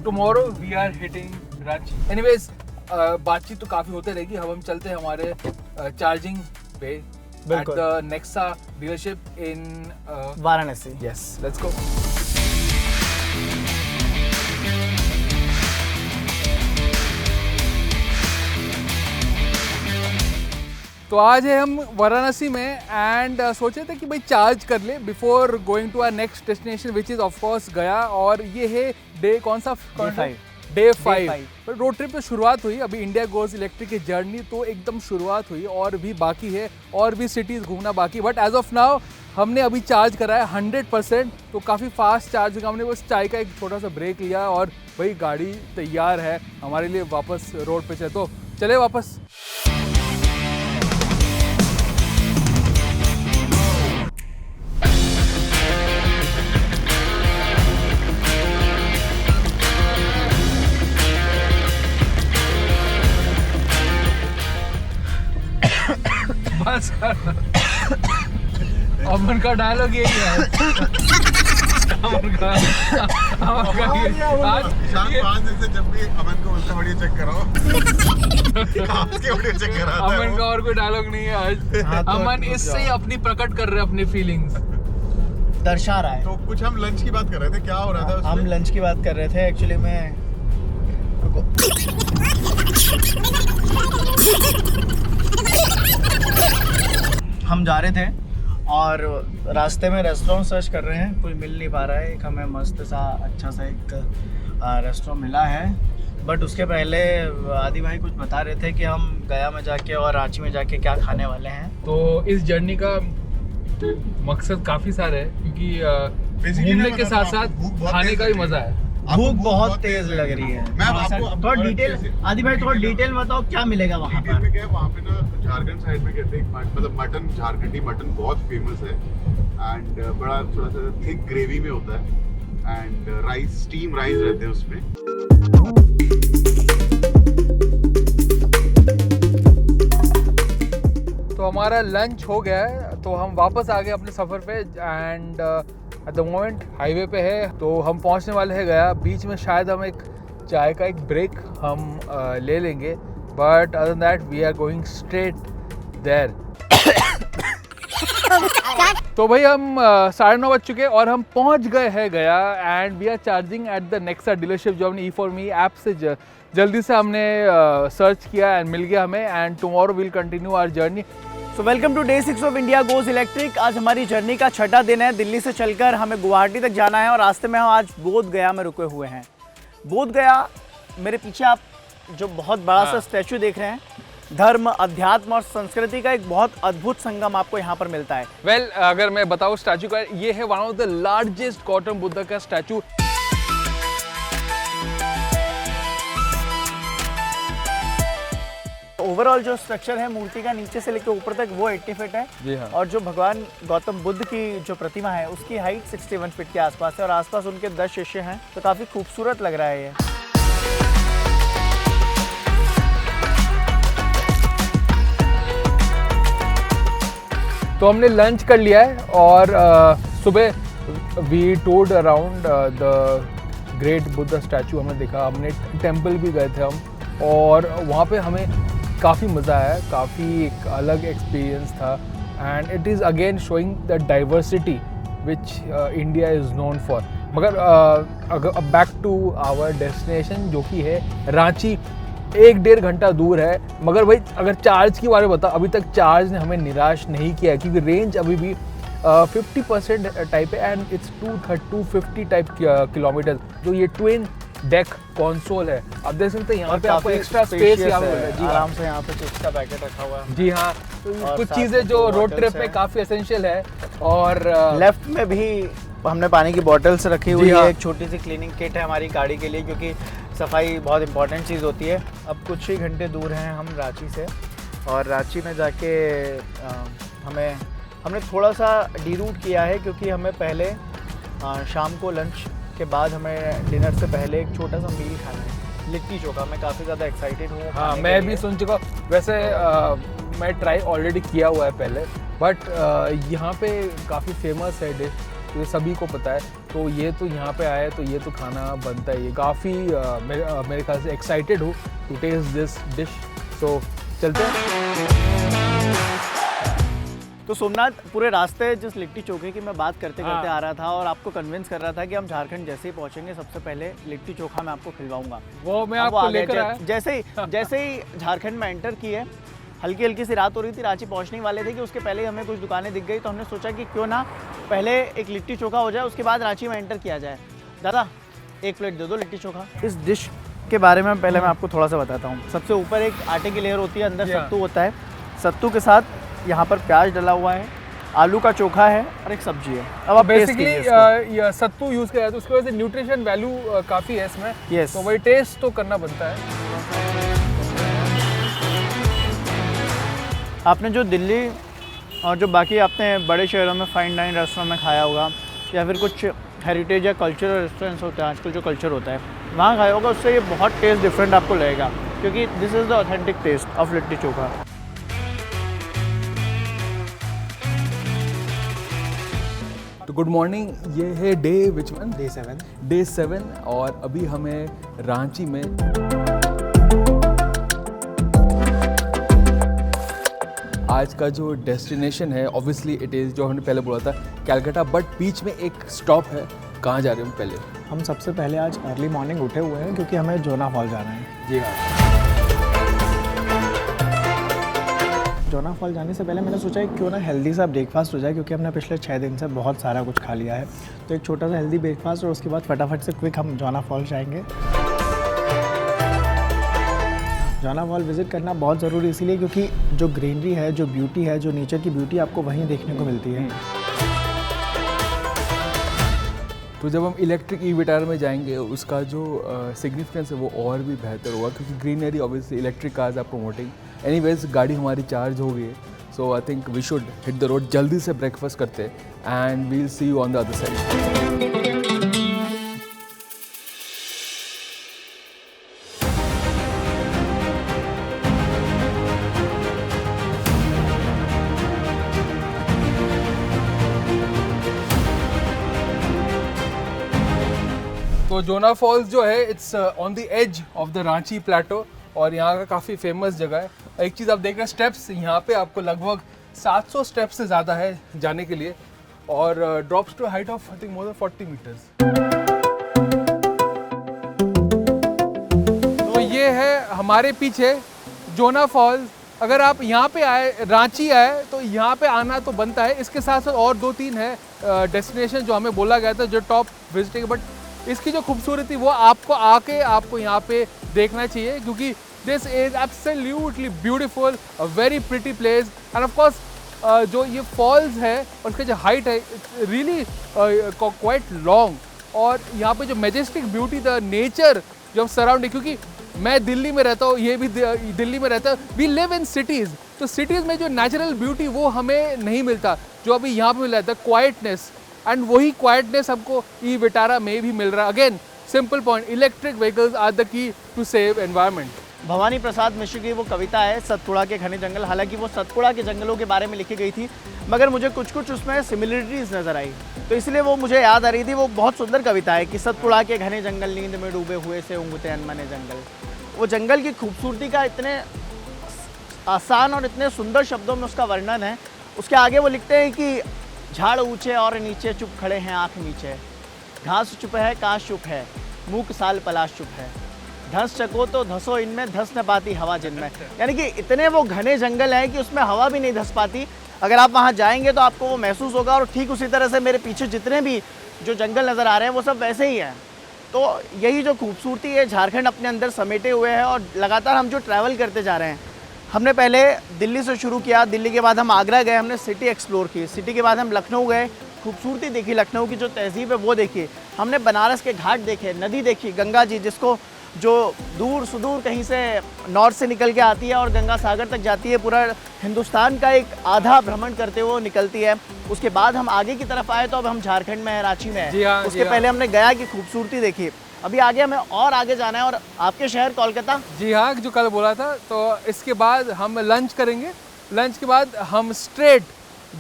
Speaker 2: Tomorrow we are hitting Ranchi. Anyways बातचीत तो काफ़ी होते रहेगी, अब हम चलते हैं हमारे चार्जिंग पे eight the Nexa dealership in
Speaker 4: Varanasi.
Speaker 2: Yes, let's go. तो आज है हम वाराणसी में एंड सोचे थे कि भाई चार्ज कर ले before going to our next destination which is of course Gaya, और ये है डे कौन सा? डे 5। तो रोड ट्रिप तो शुरुआत हुई, अभी इंडिया गोज इलेक्ट्रिक की जर्नी तो एकदम शुरुआत हुई और भी बाकी है, और भी सिटीज़ घूमना बाकी, बट एज ऑफ नाउ हमने अभी चार्ज करा है 100%, तो काफ़ी फास्ट चार्ज होगा। हमने बस चाय का एक छोटा सा ब्रेक लिया और भाई गाड़ी तैयार है हमारे लिए वापस रोड पे चले, तो चले वापस। बस अमन का डायलॉग यही है। अमन का आज
Speaker 11: 5 दिन से जब भी अमन को बोलते वीडियो चेक कराओ आपके वीडियो चेक कराता है
Speaker 2: अमन का और कोई डायलॉग नहीं है आज। अमन इससे ही अपनी प्रकट कर रहे हैं अपनी फीलिंग्स,
Speaker 4: दर्शा रहा है।
Speaker 11: तो कुछ हम लंच की बात कर रहे थे, क्या हो रहा था उसमें?
Speaker 4: हम लंच की बात कर रहे थे एक्चुअली में। हम जा रहे थे और रास्ते में रेस्टोरेंट सर्च कर रहे हैं, कोई मिल नहीं पा रहा है। एक हमें मस्त सा अच्छा सा एक रेस्टोरेंट मिला है, बट उसके पहले आदि भाई कुछ बता रहे थे कि हम गया में जाके और रांची में जाके क्या खाने वाले हैं।
Speaker 2: तो इस जर्नी का मकसद काफ़ी सारे है, क्योंकि घूमने के साथ साथ खाने का भी मज़ा है।
Speaker 4: भूख बहुत तेज लग रही है।
Speaker 11: मैं आपको
Speaker 4: थोड़ा डिटेल, आदि भाई थोड़ा डिटेल बताओ क्या मिलेगा वहाँ पर?
Speaker 11: में क्या है, वहाँ पे ना झारखंड साइड में कहते हैं मतलब मटन, झारखंडी मटन बहुत फेमस है एंड बड़ा थोड़ा सा थिक ग्रेवी में होता है एंड राइस, स्टीम राइस रहते हैं उसमें।
Speaker 2: तो हमारा लंच हो गया है, तो हम वापस आ गए अपने सफ़र पे and at the moment highway पे है, तो हम पहुंचने वाले हैं गया। बीच में शायद हम एक चाय का एक ब्रेक हम ले लेंगे, but other than that we are going straight there. तो भाई हम 9:30 बज चुके और हम पहुंच गए हैं Gaya and we are charging at the Nexa dealership, जो हमने E4Me ऐप से जल्दी से हमने सर्च किया एंड मिल गया हमें, and tomorrow will continue our journey.
Speaker 4: So welcome to day 6 of India goes electric. आज हमारी जर्नी का 6वां दिन है। दिल्ली से चलकर हमें गुवाहाटी तक जाना है और रास्ते में हम आज बोध गया में रुके हुए हैं। बोध गया, मेरे पीछे आप जो बहुत बड़ा सा स्टैचू देख रहे हैं, धर्म, अध्यात्म और संस्कृति का एक बहुत अद्भुत संगम आपको यहाँ पर मिलता है।
Speaker 2: वेल, अगर मैं बताऊँ स्टैचू का, ये है one of the largest Gautam Buddha का स्टैचू।
Speaker 4: ओवरऑल जो स्ट्रक्चर है मूर्ति का नीचे से लेकर ऊपर तक वो 80 फीट है।
Speaker 2: जी हाँ।
Speaker 4: और जो भगवान गौतम बुद्ध की जो प्रतिमा है उसकी हाइट 61 फीट के आसपास है और आसपास उनके 10 शिष्य हैं, तो काफ़ी खूबसूरत लग रहा है ये।
Speaker 2: तो हमने लंच कर लिया है और सुबह we toured around the great Buddha statue हमने देखा, हमने टेम्पल भी गए थे हम, और वहाँ पे हमें काफ़ी मज़ा आया, काफ़ी एक अलग एक्सपीरियंस था and it is again showing the diversity which India is known for. मगर अगर बैक टू आवर डेस्टिनेशन जो कि है रांची, 1-1.5 घंटा दूर है, मगर भाई अगर चार्ज के बारे में बताओ, अभी तक चार्ज ने हमें निराश नहीं किया क्योंकि रेंज अभी भी 50% टाइप है एंड इट्स 250 टाइप किलोमीटर। जो ये ट्विन डेक कंसोल है, आप देख सकते हैं यहाँ पे आपको एक्स्ट्रा स्पेस यहाँ पे
Speaker 4: जी, आराम से यहाँ पे चिप्स का पैकेट रखा हुआ है।
Speaker 2: जी हाँ, तो कुछ चीज़ें जो रोड ट्रिप में काफ़ी एसेंशियल है। और
Speaker 4: लेफ्ट में भी हमने पानी की बॉटल्स रखी हुई
Speaker 2: हाँ।
Speaker 4: है, एक छोटी सी क्लीनिंग किट है हमारी गाड़ी के लिए, क्योंकि सफाई बहुत इंपॉर्टेंट चीज़ होती है। अब कुछ ही घंटे दूर हैं हम रांची से, और रांची में जाके हमें हमने थोड़ा सा डीरूट किया है क्योंकि हमें पहले शाम को लंच के बाद हमें डिनर से पहले एक छोटा सा मील खाना है, लिट्टी चोखा। मैं काफ़ी ज़्यादा एक्साइटेड हूँ।
Speaker 2: हाँ, मैं भी सुन चुका। वैसे मैं ट्राई ऑलरेडी किया हुआ है पहले, बट यहाँ पे काफ़ी फेमस है डिश, तो सभी को पता है। तो ये तो यहाँ पे आया तो ये तो खाना बनता है। ये काफ़ी मेरे ख्याल से एक्साइटेड हूँ टू टेस्ट दिस डिश। सो चलते हैं।
Speaker 4: तो सोमनाथ पूरे रास्ते जिस लिट्टी चोखे की मैं बात करते करते आ रहा था और आपको कन्विंस कर रहा था कि हम झारखंड जैसे ही पहुंचेंगे सबसे पहले लिट्टी चोखा मैं आपको खिलवाऊंगा।
Speaker 2: वो मैं आपको लेकर आया।
Speaker 4: जैसे ही झारखंड में एंटर किए, हल्की हल्की सी रात हो रही थी, रांची पहुंचने ही वाले थे कि उसके पहले हमें कुछ दुकानें दिख गई, तो हमने सोचा कि क्यों ना पहले एक लिट्टी चोखा हो जाए, उसके बाद रांची में एंटर किया जाए। दादा 1 प्लेट दे दो लिट्टी चोखा। इस डिश के बारे में पहले मैं आपको थोड़ा सा बताता हूँ। सबसे ऊपर एक आटे की लेयर होती है, अंदर सत्तू होता है। सत्तू के साथ यहाँ पर प्याज डला हुआ है, आलू का चोखा है और एक सब्जी है। अब आप
Speaker 2: बेसिकली सत्तू यूज़ किया है तो उसकी वजह से न्यूट्रिशन वैल्यू काफ़ी है इसमें।
Speaker 4: यस,
Speaker 2: तो वही टेस्ट तो करना बनता है।
Speaker 4: आपने जो दिल्ली और जो बाकी आपने बड़े शहरों में फाइन डाइन रेस्टोरेंट में खाया होगा या फिर कुछ हेरिटेज या कल्चरल रेस्टोरेंट्स होते हैं आजकल जो कल्चर होता है वहाँ खाया होगा, उससे ये बहुत टेस्ट डिफरेंट आपको लगेगा क्योंकि this is the authentic taste of litti chokha.
Speaker 2: तो गुड मॉर्निंग, ये है डे विच वन? डे 7 और अभी हमें रांची में आज का जो डेस्टिनेशन है, ऑब्वियसली इट इज़ जो हमने पहले बोला था कैलकाटा, बट बीच में एक स्टॉप है। कहाँ जा रहे हैं हम पहले?
Speaker 4: हम सबसे पहले आज अर्ली मॉर्निंग उठे हुए हैं क्योंकि हमें जोना फॉल जाना है।
Speaker 2: जी हाँ।
Speaker 4: जोना फॉल जाने से पहले मैंने सोचा क्यों ना हेल्दी सा ब्रेकफास्ट हो जाए क्योंकि हमने पिछले 6 दिन से बहुत सारा कुछ खा लिया है। तो एक छोटा सा हेल्दी ब्रेकफास्ट और उसके बाद फटाफट से क्विक हम जोना फॉल जाएंगे। जोना फॉल विज़िट करना बहुत ज़रूरी इसीलिए क्योंकि जो ग्रीनरी है, जो ब्यूटी है, जो नेचर की ब्यूटी आपको वहीं देखने को मिलती है।
Speaker 2: तो जब हम इलेक्ट्रिक ई-विटारा में जाएंगे उसका जो सिग्निफिकेंस है वो और भी बेहतर होगा क्योंकि greenery obviously electric cars are promoting. Anyways गाड़ी हमारी चार्ज हो गई है, so I think we should hit the road. जल्दी से ब्रेकफास्ट करते हैं and we will see you on the other side. तो जोना फॉल्स जो है it's on the edge of the Ranchi plateau और यहाँ का काफ़ी फेमस जगह है। एक चीज़ आप देख रहे हैं, स्टेप्स यहाँ पे आपको लगभग 700 स्टेप्स से ज़्यादा है जाने के लिए और drops to height of I think more than 40 metres. तो ये है हमारे पीछे जोना फॉल्स। अगर आप यहाँ पे आए, रांची आए, तो यहाँ पे आना तो बनता है। इसके साथ साथ और 2-3 है डेस्टिनेशन जो हमें बोला गया था जो टॉप विजिटिंग, बट इसकी जो खूबसूरती वो आपको यहाँ पे देखना चाहिए क्योंकि this is absolutely beautiful, a very pretty place and of course जो ये फॉल्स है और उसका जो हाइट है रियली क्वाइट लॉन्ग और यहाँ पे जो मैजेस्टिक ब्यूटी, द नेचर जो सराउंडिंग, क्योंकि मैं दिल्ली में रहता हूँ, ये भी दिल्ली में रहता है। वी लिव इन सिटीज़, तो सिटीज़ में जो नेचुरल ब्यूटी वो हमें नहीं मिलता जो अभी यहाँ पे मिल रहा है, क्वाइटनेस, एंड वही क्वाइटनेस हमको ई-विटारा में भी मिल रहा है। Again simple point, electric vehicles are the key to save environment.
Speaker 4: Bhawani Prasad Mishra की वो कविता है सतपुड़ा के घने जंगल, हालांकि वो सतपुड़ा के जंगलों के बारे में लिखी गई थी मगर मुझे कुछ कुछ उसमें सिमिलरिटीज़ नज़र आई, तो इसलिए वो मुझे याद आ रही थी। वो बहुत सुंदर कविता है कि सतपुड़ा के घने जंगल नींद में डूबे हुए से ऊँघते अनमने जंगल। वो जंगल की खूबसूरती का इतने आसान और इतने सुंदर शब्दों में उसका वर्णन है। उसके आगे वो लिखते हैं कि झाड़ ऊंचे और नीचे चुप खड़े हैं आँख नीचे, घास चुप है काश चुप है, मूक साल पलाश चुप है, धंस चको तो धसो इनमें, धस न पाती हवा जिनमें। यानी कि इतने वो घने जंगल हैं कि उसमें हवा भी नहीं धस पाती। अगर आप वहाँ जाएंगे तो आपको वो महसूस होगा। और ठीक उसी तरह से मेरे पीछे जितने भी जो जंगल नज़र आ रहे हैं वो सब वैसे ही हैं। तो यही जो खूबसूरती है झारखंड अपने अंदर समेटे हुए है और लगातार हम जो ट्रैवल करते जा रहे हैं। हमने पहले दिल्ली से शुरू किया, दिल्ली के बाद हम आगरा गए, हमने सिटी एक्सप्लोर की, सिटी के बाद हम लखनऊ गए, खूबसूरती देखी, लखनऊ की जो तहज़ीब है वो देखी, हमने बनारस के घाट देखे, नदी देखी, गंगा जी जिसको जो दूर सुदूर कहीं से नॉर्थ से निकल के आती है और गंगा सागर तक जाती है, पूरा हिंदुस्तान का एक आधा भ्रमण करते हुए निकलती है। उसके बाद हम आगे की तरफ आए तो अब हम झारखंड में है, रांची में
Speaker 2: जी
Speaker 4: है।
Speaker 2: हाँ,
Speaker 4: उसके
Speaker 2: जी हाँ।
Speaker 4: पहले हमने गया की खूबसूरती देखी, अभी आगे हमें और आगे जाना है। और आपके शहर कोलकाता,
Speaker 2: जी हाँ, जो कल बोला था। तो इसके बाद हम लंच करेंगे, लंच के बाद हम स्ट्रेट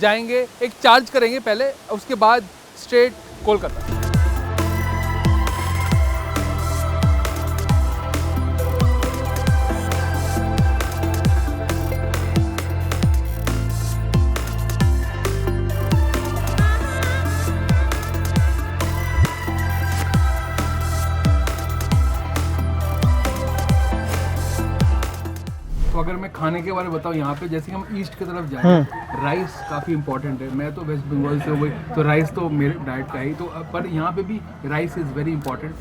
Speaker 2: जाएंगे, एक चार्ज करेंगे पहले, उसके बाद स्ट्रेट कोलकाता। तो अगर मैं खाने के बारे में बताऊँ, यहाँ पे जैसे कि हम ईस्ट की तरफ जाएं, राइस काफ़ी इंपॉर्टेंट है। मैं तो वेस्ट बंगाल से हुई, तो राइस तो मेरे डाइट का ही, तो पर यहाँ पे भी राइस इज़ वेरी इंपॉर्टेंट।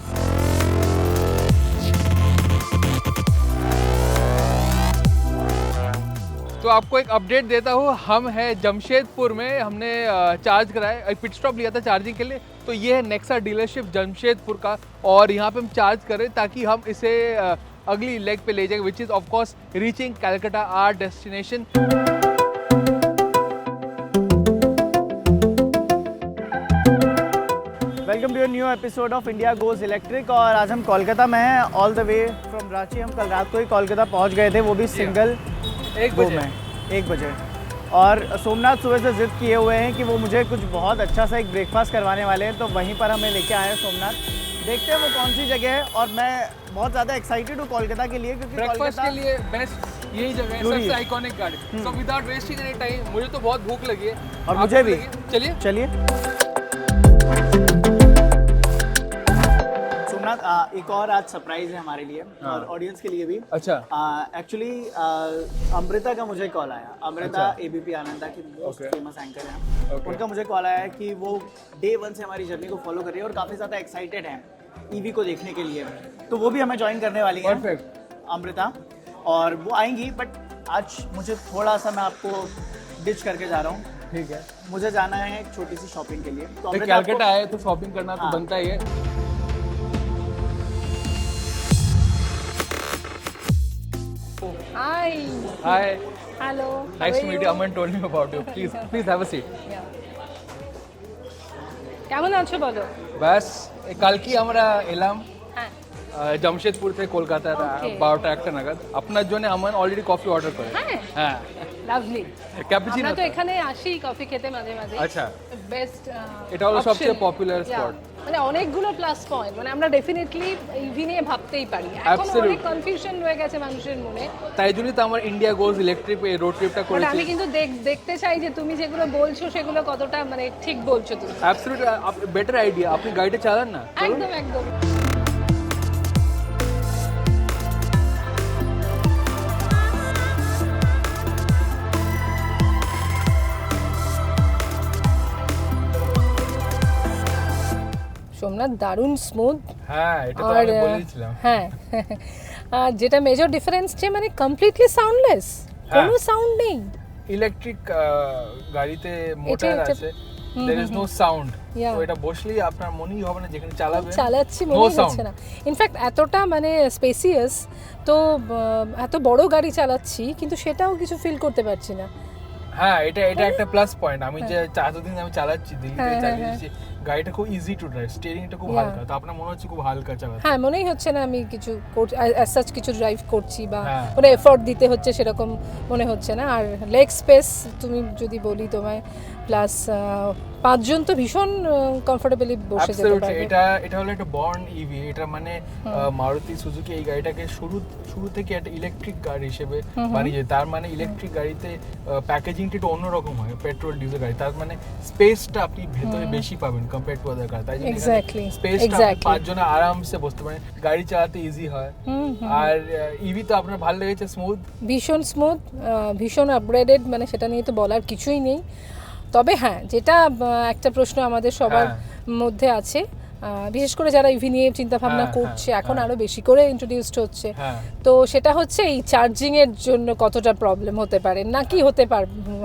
Speaker 2: तो आपको एक अपडेट देता हूँ, हम है जमशेदपुर में, हमने चार्ज कराया, एक पिट स्टॉप लिया था चार्जिंग के लिए। तो ये है नेक्सा डीलरशिप जमशेदपुर का, और यहाँ पे हम चार्ज करें ताकि हम इसे अगली लेग पे ले जाएंगे, which is of course reaching Calcutta, our destination.
Speaker 4: Welcome to your new episode of India goes electric. और आज हम कोलकाता में हैं, all the way from Ranchi. हम कल रात को ही कोलकाता पहुंच गए थे, वो भी सिंगल 1 बजे। और सोमनाथ सुबह से जिद किए हुए हैं कि वो मुझे कुछ बहुत अच्छा सा एक ब्रेकफास्ट करवाने वाले हैं, तो वहीं पर हमें लेके आए हैं सोमनाथ। देखते हैं वो कौन सी जगह है, और मैं बहुत ज़्यादा एक्साइटेड हूँ कोलकाता के लिए, क्योंकि
Speaker 2: ब्रेकफास्ट के लिए बेस्ट यही जगह है, सबसे आइकॉनिक गाड़ी। So without wasting any time, मुझे तो बहुत भूख लगी है
Speaker 4: और मुझे भी।
Speaker 2: चलिए।
Speaker 4: सोमनाथ, एक और आज सरप्राइज है हमारे लिए और ऑडियंस के लिए भी।
Speaker 2: अच्छा।
Speaker 4: एक्चुअली अमृता का मुझे कॉल आया। अमृता ABP आनंदा की मोस्ट फेमस एंकर हैं। उनका मुझे कॉल आया है कि वो डे 1 से हमारी जर्नी को फॉलो कर रही है और काफ़ी ज़्यादा एक्साइटेड हैं EV को देखने के लिए। तो वो भी हमें ज्वाइन करने वाली है, अमृता, और वो आएंगी। बट आज मुझे थोड़ा सा, मैं आपको डिच करके जा रहा हूँ।
Speaker 2: ठीक है,
Speaker 4: मुझे जाना है एक छोटी सी शॉपिंग के लिए। तो
Speaker 2: कलकत्ता आए तो शॉपिंग करना तो बनता ही है।
Speaker 12: Hi.
Speaker 2: Hello.
Speaker 12: How
Speaker 2: Nice
Speaker 12: are
Speaker 2: to meet you. Aman told me about you. Please have a seat.
Speaker 12: কেমন আছো বলো?
Speaker 2: বাস কালকে আমরা এলাম
Speaker 12: হ্যাঁ,
Speaker 2: জামশেদপুর থেকে কলকাতা 12টা নাগাদ। আপনার জন্য আমান অলরেডি কফি অর্ডার করে।
Speaker 12: হ্যাঁ, লাভলি।
Speaker 2: ক্যাপুচিনো।
Speaker 12: আমরা তো এখানে আসি কফি খেতে মাঝে মাঝে।
Speaker 2: আচ্ছা,
Speaker 12: বেস্ট।
Speaker 2: এটা হলো সবচেয়ে পপুলার স্পট।
Speaker 12: মানে অনেকগুলো প্লাস পয়েন্ট, মানে আমরা ডেফিনেটলি ইভি নিয়ে ভাবতেই পারি। এখন অনেক কনফিউশন রয়ে গেছে মানুষের মনে,
Speaker 2: তাই জন্যই তো আমার ইন্ডিয়া গোজ ইলেকট্রিক এই রোড ট্রিপটা করেছি।
Speaker 12: আমি কিন্তু দেখতে চাই যে তুমি যেগুলো বলছো সেগুলো কতটা মানে ঠিক বলছো তুমি।
Speaker 2: Absolutely better idea. আপনি গাড়িটা চালান না?
Speaker 12: একদম একদম। সোমনাথ দারুণ স্মুথ।
Speaker 2: হ্যাঁ, এটা তো আমি বলেছিলাম।
Speaker 12: হ্যাঁ, আর যেটা মেজর ডিফারেন্স যে মানে কমপ্লিটলি সাউন্ডলেস, কোনো সাউন্ড নেই।
Speaker 2: ইলেকট্রিক গাড়িতে মোটর আছে, there is no sound, তো এটা বসলেই আপনার মনেই হবে না যেখানে
Speaker 12: চালাচ্ছি মনে হচ্ছে না। ইনফ্যাক্ট এতটা মানে স্পেসিয়াস, তো এত বড় গাড়ি চালাচ্ছি কিন্তু সেটাও কিছু ফিল করতে পারছি না।
Speaker 2: হ্যাঁ, এটা একটা প্লাস পয়েন্ট। আমি যে এতদিন আমি চালাচ্ছি, দিল্লিতে চালিয়েছি, গাড়িটা খুব ইজি টু ড্রাইভ, স্টিয়ারিংটা খুব হালকা, তো আপনার মনে হচ্ছে খুব হালকা চালাচ্ছি।
Speaker 12: হ্যাঁ, মনেই হচ্ছে না আমি কিছু অ্যাজ সাচ কিছু ড্রাইভ করছি বা কোনো এফোর্ট দিতে হচ্ছে সেরকম মনে হচ্ছে না। আর লেগ স্পেস তুমি যদি বলি তোমায়, প্লাস 5 জন তো ভীষণ কমফোর্টেবলি বসে যেতে পারবে।
Speaker 2: এটা হলো একটা বর্ন ইভি। এটা মানে মারুতি সুজুকি এই গাড়িটাকে শুরু থেকে একটা ইলেকট্রিক গাড়ি হিসেবে বানিয়েছে। তার মানে ইলেকট্রিক গাড়িতে প্যাকেজিংটা একটু অন্যরকম হয় পেট্রোল ডিজেল গাড়ি। তার মানে স্পেসটা আপনি ভেতরে বেশি পাবেন কম্পেয়ার টু আদার কার। তাই জন্য স্পেসটা 5 জন আরামসে বসতে পারেন, গাড়ি চালাতে ইজি হয়। আর ইভি তো আপনার ভালো লেগেছে? স্মুথ,
Speaker 12: ভীষণ স্মুথ, ভীষণ আপগ্রেডেড, মানে সেটা নিয়ে তো বলার কিছুই নেই। তবে হ্যাঁ, যেটা একটা প্রশ্ন আমাদের সবার মধ্যে আছে বিশেষ করে যারা ইভি নিয়ে চিন্তা ভাবনা করছে এখন আরো বেশি করে ইন্ট্রোডিউসড হচ্ছে, তো সেটা হচ্ছে এই চার্জিং এর জন্য কতটা প্রবলেম হতে পারে নাকি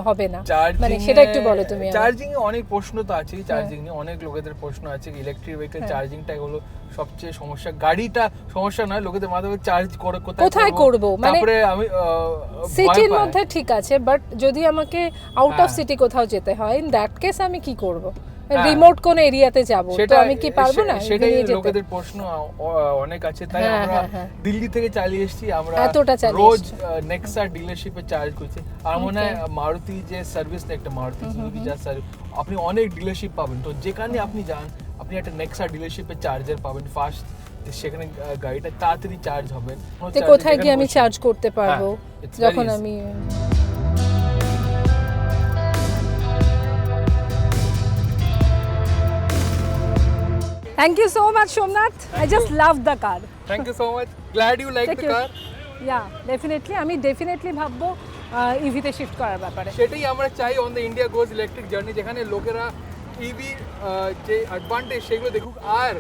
Speaker 12: হবে না, মানে সেটা একটু বলো তুমি।
Speaker 2: চার্জিং এ অনেক প্রশ্ন তো আছে, চার্জিং নিয়ে অনেক লোকেদের প্রশ্ন আছে, ইলেকট্রিক ভেহিকল চার্জিংটা হলো সবচেয়ে সমস্যা। গাড়িটা সমস্যা নয়, লোকেদের মাথায় চার্জ করে কোথায় করব, মানে
Speaker 12: তারপরে আমি সিটির মধ্যে ঠিক আছে, বাট যদি আমাকে আউট অফ সিটি কোথাও যেতে হয়, ইন দ্যাট কেস আমি কি করব? রিমোট কোন এরিয়াতে যাব, তো আমি কি পারবো না?
Speaker 2: সেটাই লোকেদের প্রশ্ন অনেক আছে, তাই আমরা দিল্লি থেকে চালিয়ে এসেছি, আমরা রোজ নেক্সা ডিলারশিপে চার্জ করছি। আর মনে হয় মারুতি যে সার্ভিস, একটা মারুতি সুজুকি যা সার্ভিস, আপনি অনেক ডিলারশিপ পাবেন, তো যেখানে আপনি যান আপনি একটা নেক্সা ডিলারশিপে চার্জার পাবেন ফাস্ট, সেখানে গাড়িটা তাড়াতাড়ি চার্জ হবে।
Speaker 12: কোথায় গিয়ে আমি চার্জ করতে পারবো যখন আমি Thank you so much, Somnath. I just love the car.
Speaker 2: Thank you so much. Glad you like the car.
Speaker 12: Yeah, definitely. আমি ডেফিনেটলি ভাববো ইভিতে শিফট করার ব্যাপারে।
Speaker 2: সেটাই আমরা চাই on the India goes electric journey, যেখানে লোকেরা ইভি যে অ্যাডভান্টেজ সেগুলো দেখুক, আর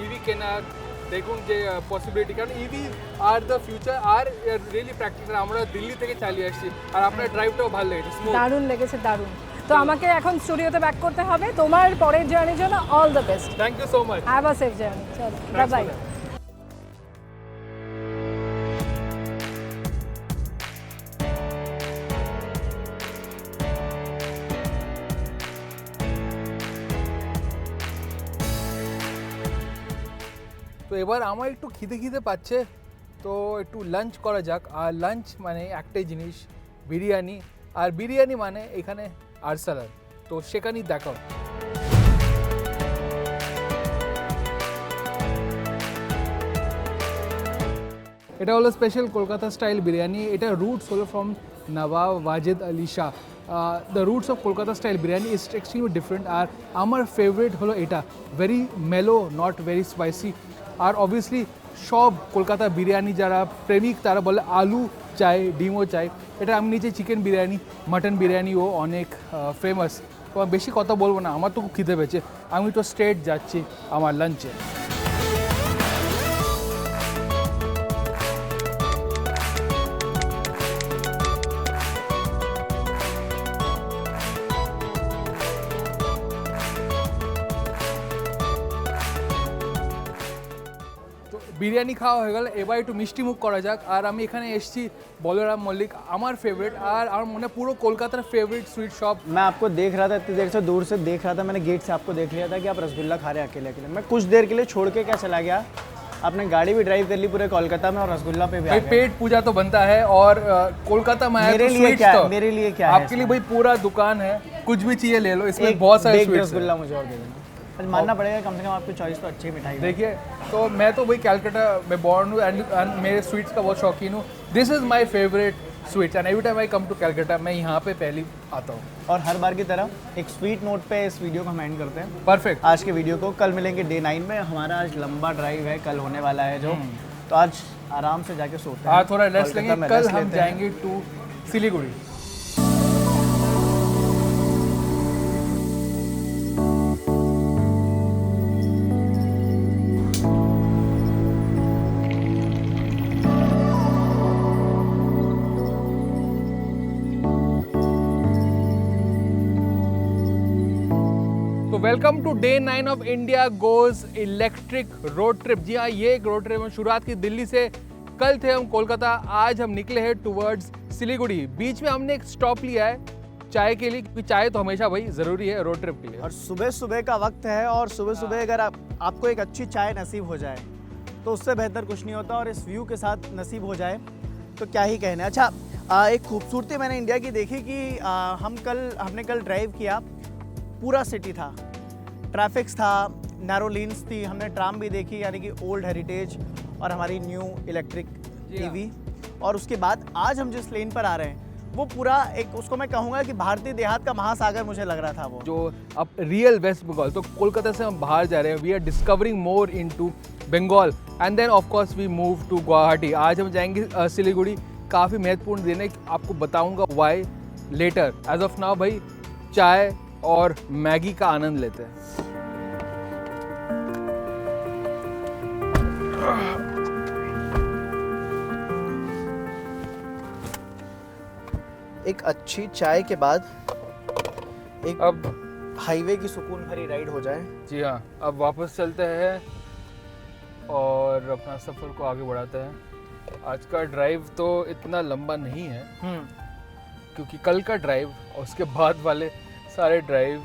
Speaker 2: ইভি কেনার দেখুন যে পসিবিলিটি, কারণ EV are the future are really practical. আমরা দিল্লি থেকে চালিয়ে আসছি, আর আপনার ড্রাইভটাও ভালো লেগেছে,
Speaker 12: দারুণ লেগেছে, দারুণ। তো আমাকে এখন স্টুডিওতে ব্যাক করতে হবে, তোমার পরের জার্নির জন্য all the best.
Speaker 2: Thank you so much,
Speaker 12: have a safe journey. চলো, বাই বাই।
Speaker 2: তো এবার আমার একটু খিদে পাচ্ছে, তো একটু লাঞ্চ করা যাক। আর লাঞ্চ মানে একটাই জিনিস, বিরিয়ানি। আর বিরিয়ানি মানে এখানে আরসালান, তো সেখানেই দেখা। এটা হলো স্পেশাল কলকাতা স্টাইল বিরিয়ানি। এটা রুটস হলো from Nawab Wajid Ali Shah. The roots of Kolkata style biryani is extremely different. আর আমার ফেভারিট হলো এটা, very mellow, not very spicy. আর অবভিয়াসলি সব কলকাতা বিরিয়ানি যারা প্রেমিক তারা বলে আলু চাই, ডিমও চাই। এটা আমি নিজে চিকেন বিরিয়ানি, মাটন বিরিয়ানিও অনেক ফেমাস। তো বেশি কথা বলবো না, আমার তো খুব খিদে পেয়েছে, আমি তো স্ট্রেট যাচ্ছি আমার লাঞ্চে। বিরিয়ানি খাওয়া হয়ে গেল, এবার একটু মিষ্টি মুখ করা যাক। আর আমি এখানে এসেছি বলরাম মল্লিক, আমার फेवरेट আর আমার মনে পুরো কলকাতার फेवरेट स्वीट शॉप।
Speaker 4: मैं आपको देख रहा था, इतनी देर से दूर से देख रहा था, मैंने गेट से आपको देख लिया था कि आप रसगुल्ला खा रहे हैं अकेले अकेले। मैं कुछ देर के लिए छोड़ के क्या चला गया, आपने गाड़ी भी ड्राइव कर ली पूरे कोलकाता में और रसगुल्ला पे भी
Speaker 2: भाई पेट पूजा तो बनता है, और कोलकाता में आया
Speaker 4: मेरे
Speaker 2: तो
Speaker 4: लिए क्या,
Speaker 2: तो
Speaker 4: मेरे लिए क्या
Speaker 2: आपके लिए भाई पूरा दुकान है, कुछ भी चाहिए ले लो, इसमें बहुत सारे स्वीट्स
Speaker 4: रसगुल्ला मुझे और दे देना। मानना पड़ेगा, कम से कम आपकी चॉइस तो अच्छी मिठाई।
Speaker 2: देखिए, तो मैं तो भाई कैलकाटा में बॉर्न हूँ एंड मेरे स्वीट्स का बहुत शौकीन हूँ। This is my favourite sweets and every time I come to Calcutta मैं यहाँ पे पहली आता हूँ।
Speaker 4: और हर बार की तरह एक स्वीट नोट पे इस वीडियो को हम एंड करते हैं।
Speaker 2: परफेक्ट।
Speaker 4: आज के वीडियो को कल मिलेंगे डे 9 में। हमारा आज लंबा ड्राइव है, कल होने वाला है जो, तो आज आराम से जाके सोते हैं।
Speaker 2: आज थोड़ा रेस्ट लेंगे, कल हम जाएंगे टू सिलीगुड़ी। तो welcome to day 9 of India goes electric road trip. जी हाँ, ये एक रोड ट्रिप में शुरुआत की दिल्ली से। कल थे हम कोलकाता, आज हम निकले हैं टुवर्ड्स सिलीगुड़ी। बीच में हमने एक स्टॉप लिया है चाय के लिए, क्योंकि चाय तो हमेशा भाई ज़रूरी है रोड ट्रिप के लिए।
Speaker 4: और सुबह सुबह का वक्त है, और सुबह सुबह अगर आपको एक अच्छी चाय नसीब हो जाए तो उससे बेहतर कुछ नहीं होता, और इस व्यू के साथ नसीब हो जाए तो क्या ही कहने। अच्छा, एक खूबसूरती मैंने इंडिया की देखी कि हमने कल ड्राइव किया, पूरा सिटी था, ट्रैफिक्स था, नैरो लेन्स थी, हमने ट्राम भी देखी, यानी कि ओल्ड हेरिटेज और हमारी न्यू इलेक्ट्रिक ईवी। और उसके बाद आज हम जिस लेन पर आ रहे हैं वो पूरा एक, उसको मैं कहूँगा कि भारतीय देहात का महासागर मुझे लग रहा था वो,
Speaker 2: जो अब रियल वेस्ट बंगाल। तो कोलकाता से हम बाहर जा रहे हैं, we are discovering more into Bengal and then of course we move to Guwahati. आज हम जाएंगे सिलीगुड़ी, काफ़ी महत्वपूर्ण दिन है, आपको बताऊंगा why later. As of now भाई चाय और मैगी का आनंद लेते हैं।
Speaker 4: एक अच्छी चाय के बाद एक
Speaker 2: अब
Speaker 4: हाईवे की सुकून भरी राइड हो जाए।
Speaker 2: जी हाँ, अब वापस चलते हैं और अपना सफ़र को आगे बढ़ाते हैं। आज का ड्राइव तो इतना लंबा नहीं है क्योंकि कल का ड्राइव और उसके बाद वाले सारे ड्राइव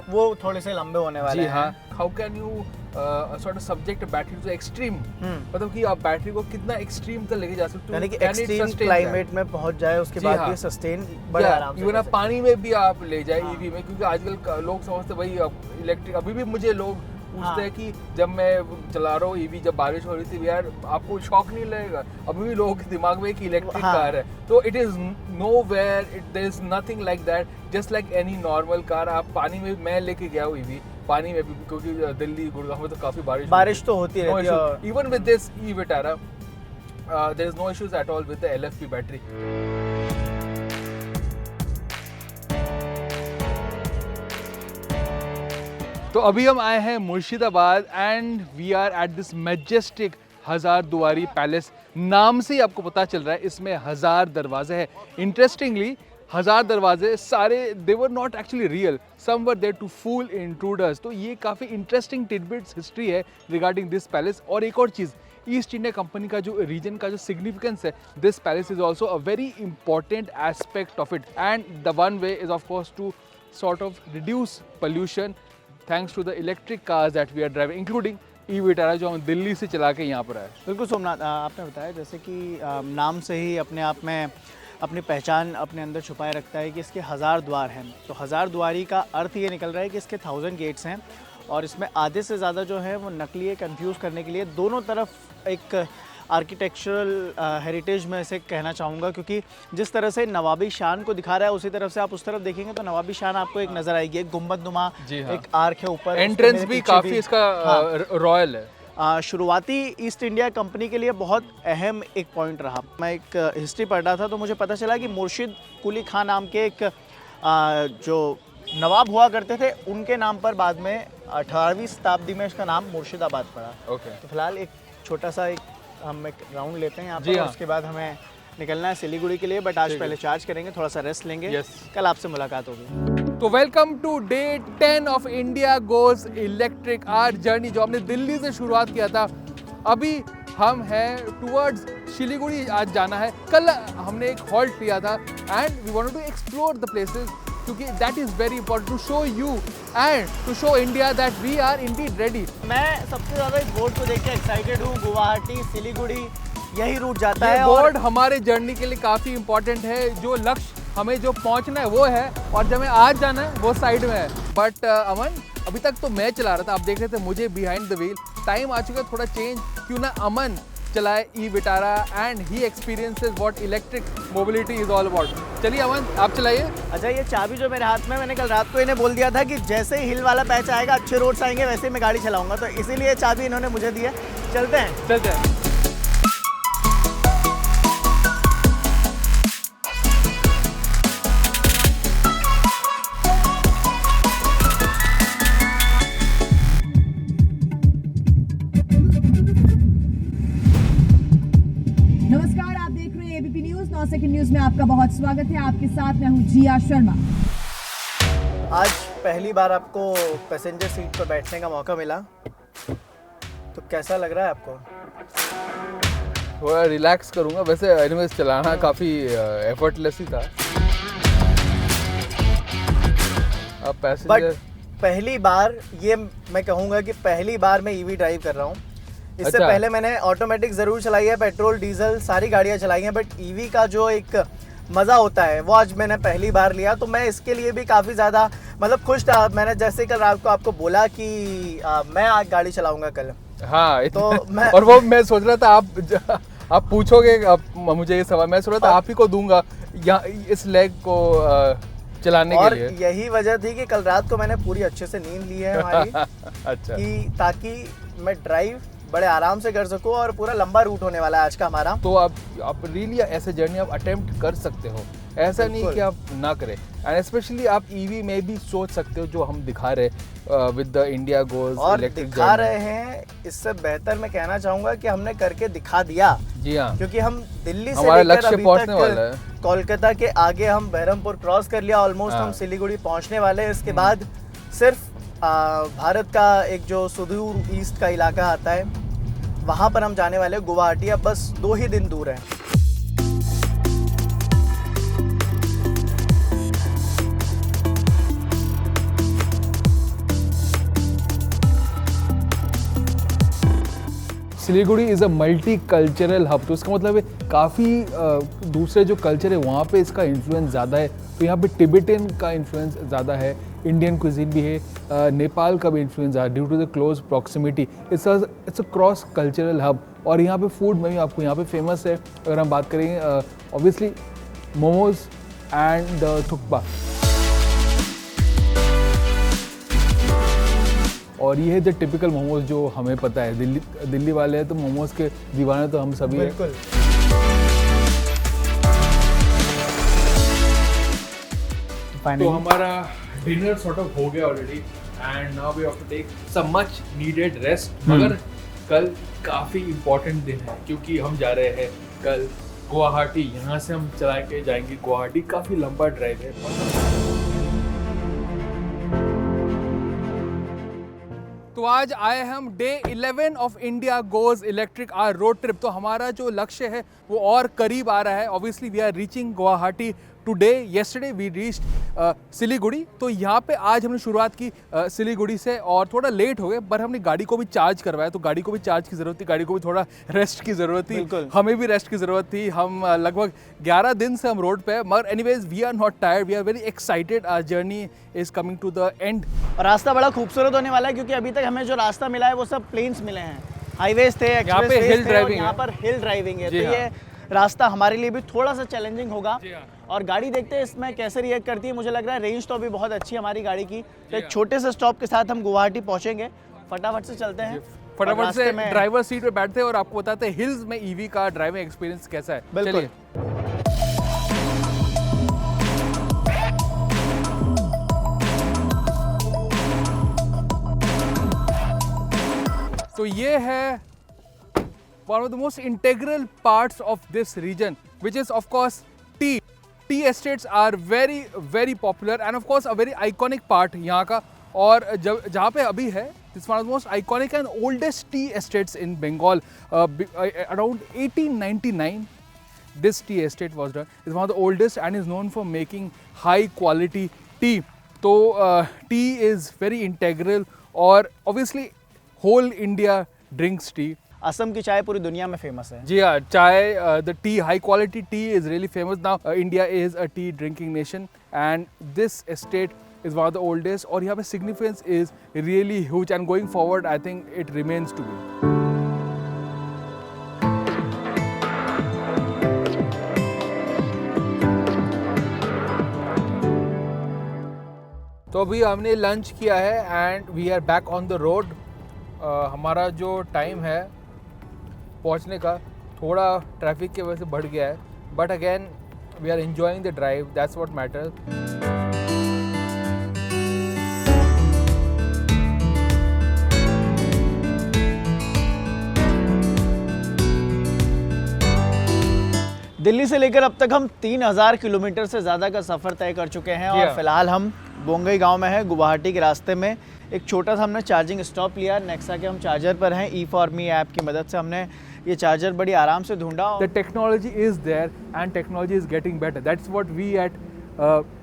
Speaker 4: वो थोड़े से लंबे होने वाले
Speaker 2: हैं। जी हाँ, how can you sort of subject battery to extreme, मतलब कि आप बैटरी को कितना एक्सट्रीम तक लेके जा सकते हो,
Speaker 4: यानी कि एक्सट्रीम क्लाइमेट में पहुंच जाए, उसके बाद भी सस्टेन बड़े आराम से।
Speaker 2: इवन आप पानी में भी आप ले जाए ईवी में, क्योंकि आजकल लोग समझते भाई इलेक्ट्रिक, अभी भी मुझे लोग पूछते हैं कि जब मैं चला रहा हूँ ईवी, जब बारिश हो रही थी यार आपको शॉक नहीं लगेगा? अभी भी लोगों के दिमाग में एक इलेक्ट्रिक कार है, तो it is nowhere, there is nothing like that, just like any normal car. आप पानी में, मैं लेके गया हूँ ईवी पानी में भी, क्योंकि दिल्ली गुड़गांव में तो काफी बारिश
Speaker 4: तो होती रहती है।
Speaker 2: Even with this E Vitara there is no issues at all with the LFP battery. तो अभी हम आए हैं Murshidabad and we are at this majestic Hazarduari palace. नाम से ही आपको पता चल रहा है इसमें 1000 दरवाजे हैं। इंटरेस्टिंगली 1000 दरवाजे सारे they were not actually real, some were there to fool intruders. तो ये काफ़ी इंटरेस्टिंग टिडबिट्स हिस्ट्री है रिगार्डिंग दिस पैलेस। और एक और चीज़, ईस्ट इंडिया कंपनी का जो रीजन का जो सिग्निफिकेंस है, this palace is also a very important aspect of it, and the one way is of course to sort of reduce pollution thanks to the electric cars that we are driving, including E Vitara जो हम दिल्ली से चला के यहाँ पर आए।
Speaker 4: बिल्कुल सोमनाथ, आपने बताया जैसे कि नाम से ही अपने आप में अपनी पहचान अपने अंदर छुपाए रखता है कि इसके 1000 द्वार हैं। तो 1000 द्वारी का अर्थ ये निकल रहा है कि इसके 1000 गेट्स हैं, और इसमें आधे से ज़्यादा जो है वो नकली है, कंफ्यूज करने के लिए। दोनों तरफ एक आर्किटेक्चरल हेरिटेज में इसे कहना चाहूँगा, क्योंकि जिस तरह से नवाबी शान को दिखा रहा है उसी तरफ से आप उस तरफ देखेंगे तो नवाबी शान आपको एक नज़र आएगी, एक गुंबदनुमा एक आर्क है ऊपर,
Speaker 2: एंट्रेंस भी काफ़ी इसका रॉयल है।
Speaker 4: शुरुआती ईस्ट इंडिया कंपनी के लिए बहुत अहम एक पॉइंट रहा। मैं एक हिस्ट्री पढ़ रहा था तो मुझे पता चला कि मुर्शिद कुली खान नाम के एक जो नवाब हुआ करते थे, उनके नाम पर बाद में 18वीं शताब्दी में इसका नाम मुर्शिदाबाद पड़ा। तो फिलहाल एक छोटा सा हम एक राउंड लेते हैं यहाँ पर, उसके बाद हमें निकलना है सिलीगुड़ी के लिए, बट आज पहले चार्ज करेंगे, थोड़ा सा रेस्ट लेंगे। कल आपसे मुलाकात होगी।
Speaker 2: तो welcome to day 10 of India goes electric, our journey जो हमने दिल्ली से शुरुआत किया था। अभी हम हैं टुवर्ड्स सिलीगुड़ी आज जाना है। कल हमने एक हॉल्ट लिया था and we wanted to explore the places, क्योंकि that is very important to show you and to show India that we are indeed ready.
Speaker 4: मैं सबसे ज़्यादा इस बोर्ड को देख के एक्साइटेड हूँ। गुवाहाटी सिलीगुड़ी यही रूट जाता है।
Speaker 2: बोर्ड हमारे जर्नी के लिए काफ़ी इंपॉर्टेंट है। जो लक्ष्य हमें जो पहुंचना है वो है, और जब हमें आज जाना है वो साइड में है। बट अमन, अभी तक तो मैं चला रहा था, आप देख रहे थे मुझे बिहाइंड द व्हील। टाइम आ चुका है थोड़ा चेंज, क्यों ना अमन चलाए e Vitara and he experiences what electric mobility is all about. चलिए अमन, आप चलाइए।
Speaker 4: अच्छा, ये चाबी जो मेरे हाथ में, मैंने कल रात को इन्हें बोल दिया था कि जैसे ही हिल वाला पैच आएगा, अच्छे रोड्स आएंगे, वैसे ही मैं गाड़ी चलाऊंगा, तो इसीलिए चाबी इन्होंने मुझे दी है। चलते हैं।
Speaker 13: नमस्कार, आप देख रहे हैं एबीपी न्यूज। 9 सेकंड न्यूज में आपका बहुत स्वागत है। आपके साथ मैं हूं जिया शर्मा।
Speaker 4: आज पहली बार आपको पैसेंजर सीट पर बैठने का मौका मिला, तो कैसा लग रहा है आपको?
Speaker 2: थोड़ा रिलैक्स करूंगा। वैसे एनीवेज चलाना काफ़ी एफर्टलेस ही था। अब पैसेंजर
Speaker 4: पहली बार, ये मैं कहूँगा कि पहली बार मैं ईवी ड्राइव कर रहा हूँ। इससे पहले मैंने ऑटोमेटिक ज़रूर चलाई है, पेट्रोल डीजल सारी गाड़ियाँ चलाई हैं, बट ईवी का जो एक मज़ा होता है वो आज मैंने पहली बार लिया। तो मैं इसके लिए भी काफ़ी ज़्यादा मतलब खुश था। मैंने जैसे कल रात को आपको बोला कि मैं आज गाड़ी चलाऊँगा कल।
Speaker 2: हाँ,
Speaker 4: तो मैं
Speaker 2: और वो मैं सोच रहा था आप पूछोगे मुझे ये सवाल, मैं सोच रहा था आप ही को दूंगा या इस लेग को चलाने के लिए।
Speaker 4: और यही वजह थी कि कल रात को मैंने पूरी अच्छे से नींद ली है हमारी
Speaker 2: अच्छा,
Speaker 4: कि ताकि मैं ड्राइव बड़े आराम से कर सकूं, और पूरा लंबा रूट होने वाला है आज का हमारा।
Speaker 2: तो आप रियली ऐसे जर्नी आप अटेम्प्ट कर सकते हो। ऐसा नहीं कि आप ना करें। एंड स्पेशली आप ईवी में भी सोच सकते हो जो हम दिखा रहे विद द इंडिया गोज
Speaker 4: और
Speaker 2: इलेक्ट्रिक
Speaker 4: दिखा रहे हैं, इससे बेहतर मैं कहना चाहूंगा कि हमने करके दिखा दिया।
Speaker 2: जी हाँ,
Speaker 4: क्योंकि हम दिल्ली से
Speaker 2: हमारा
Speaker 4: लेकर
Speaker 2: लक्ष्य
Speaker 4: अभी
Speaker 2: पहुंचने
Speaker 4: तक
Speaker 2: वाला है।
Speaker 4: कोलकाता के आगे हम बहरमपुर क्रॉस कर लिया, ऑलमोस्ट हम सिलीगुड़ी पहुंचने वाले हैं। इसके बाद सिर्फ भारत का एक जो सुदूर ईस्ट का इलाका आता है वहाँ पर हम जाने वाले हैं, गुवाहाटी। अब बस 2 ही दिन दूर है।
Speaker 2: Siliguri is a multi cultural hub, तो इसका मतलब है काफ़ी दूसरे जो कल्चर है वहाँ पे इसका इन्फ्लुएंस ज़्यादा है। तो यहाँ पे टिबेटन का इन्फ्लुएंस ज़्यादा है, इंडियन क्विजीन भी है, नेपाल का भी इन्फ्लुएंस है due to the close proximity. It's a cross cultural hub. और यहाँ पे फूड में भी आपको यहाँ पे फेमस है, अगर हम बात करेंगे obviously momos and the thukpa. और ये है द टिपिकल मोमोज जो हमें पता है, दिल्ली वाले हैं तो मोमोज के दीवाने तो हम सभी हैं। तो हमारा डिनर सॉर्ट ऑफ हो गया already and now we have to take some much needed rest. मगर कल काफ़ी इम्पोर्टेंट दिन है क्योंकि हम जा रहे हैं कल गुवाहाटी। यहाँ से हम चला के जाएंगे गुवाहाटी, काफ़ी लंबा ड्राइव है। तो आज आए हम day 11 of India goes electric our road trip. तो हमारा जो लक्ष्य है वो और करीब आ रहा है। Obviously we are reaching Guwahati today. Yesterday we reached Siliguri. तो यहाँ पे आज हमने शुरुआत की सिलीगुड़ी से और थोड़ा लेट हो गए, पर हमने गाड़ी को भी चार्ज करवाया। तो गाड़ी को भी चार्ज की ज़रूरत थी, गाड़ी को भी थोड़ा रेस्ट की ज़रूरत थी, हमें भी रेस्ट की ज़रूरत थी। हम लगभग 11 दिन से हम रोड पे हैं, मगर anyways we are not tired, we are very excited. Our journey is coming to the end.
Speaker 4: और रास्ता बड़ा खूबसूरत होने वाला है क्योंकि अभी तक हमें जो रास्ता मिला है वो सब प्लेन्स मिले हैं, हाईवेज थे, एक्सप्रेसवेज थे, और यहाँ पर हिल ड्राइविंग है। तो ये रास्ता हमारे लिए भी थोड़ा सा चैलेंजिंग होगा। और गाड़ी देखते हैं इसमें कैसे रिएक्ट करती है। मुझे लग रहा है रेंज तो अभी बहुत अच्छी है हमारी गाड़ी की। तो एक छोटे से स्टॉप के साथ हम गुवाहाटी पहुंचेंगे। फटाफट से चलते हैं,
Speaker 2: फटाफट से ड्राइवर सीट पे बैठते हैं और आपको बताते हैं हिल्स में ईवी का ड्राइविंग एक्सपीरियंस कैसा है।
Speaker 4: बिल्कुल।
Speaker 2: तो ये है one of the most integral parts of this region, which is of course tea. Tea estates are very very popular and of course a very iconic part यहाँ का। और जहाँ पे अभी है, this one of the most iconic and oldest tea estates in Bengal. Around 1899 this tea estate was done. It's one of the oldest and is known for making high quality tea. तो tea is very integral और obviously whole India drinks tea.
Speaker 4: Assam की चाय पूरी दुनिया में famous है।
Speaker 2: जी हाँ, chai, the tea, high quality tea is really famous now. India is a tea drinking nation and this estate is one of the oldest. और यहाँ पे significance is really huge and going forward I think it remains to be. तो अभी हमने lunch किया है and we are back on the road. हमारा जो टाइम है पहुंचने का थोड़ा ट्रैफिक की वजह से बढ़ गया है, but again we are enjoying the drive, that's what matters.
Speaker 4: Delhi से लेकर अब तक हम 3000 किलोमीटर से ज़्यादा का सफ़र तय कर चुके हैं और फिलहाल हम बोंगई गांव में हैं, गुवाहाटी के रास्ते में। एक छोटा सा हमने चार्जिंग स्टॉप लिया, नेक्सा के हम चार्जर पर हैं। E4Me ऐप की मदद से हमने ये चार्जर बड़ी आराम से ढूंढा।
Speaker 2: The technology is there and technology is getting better, that's what we at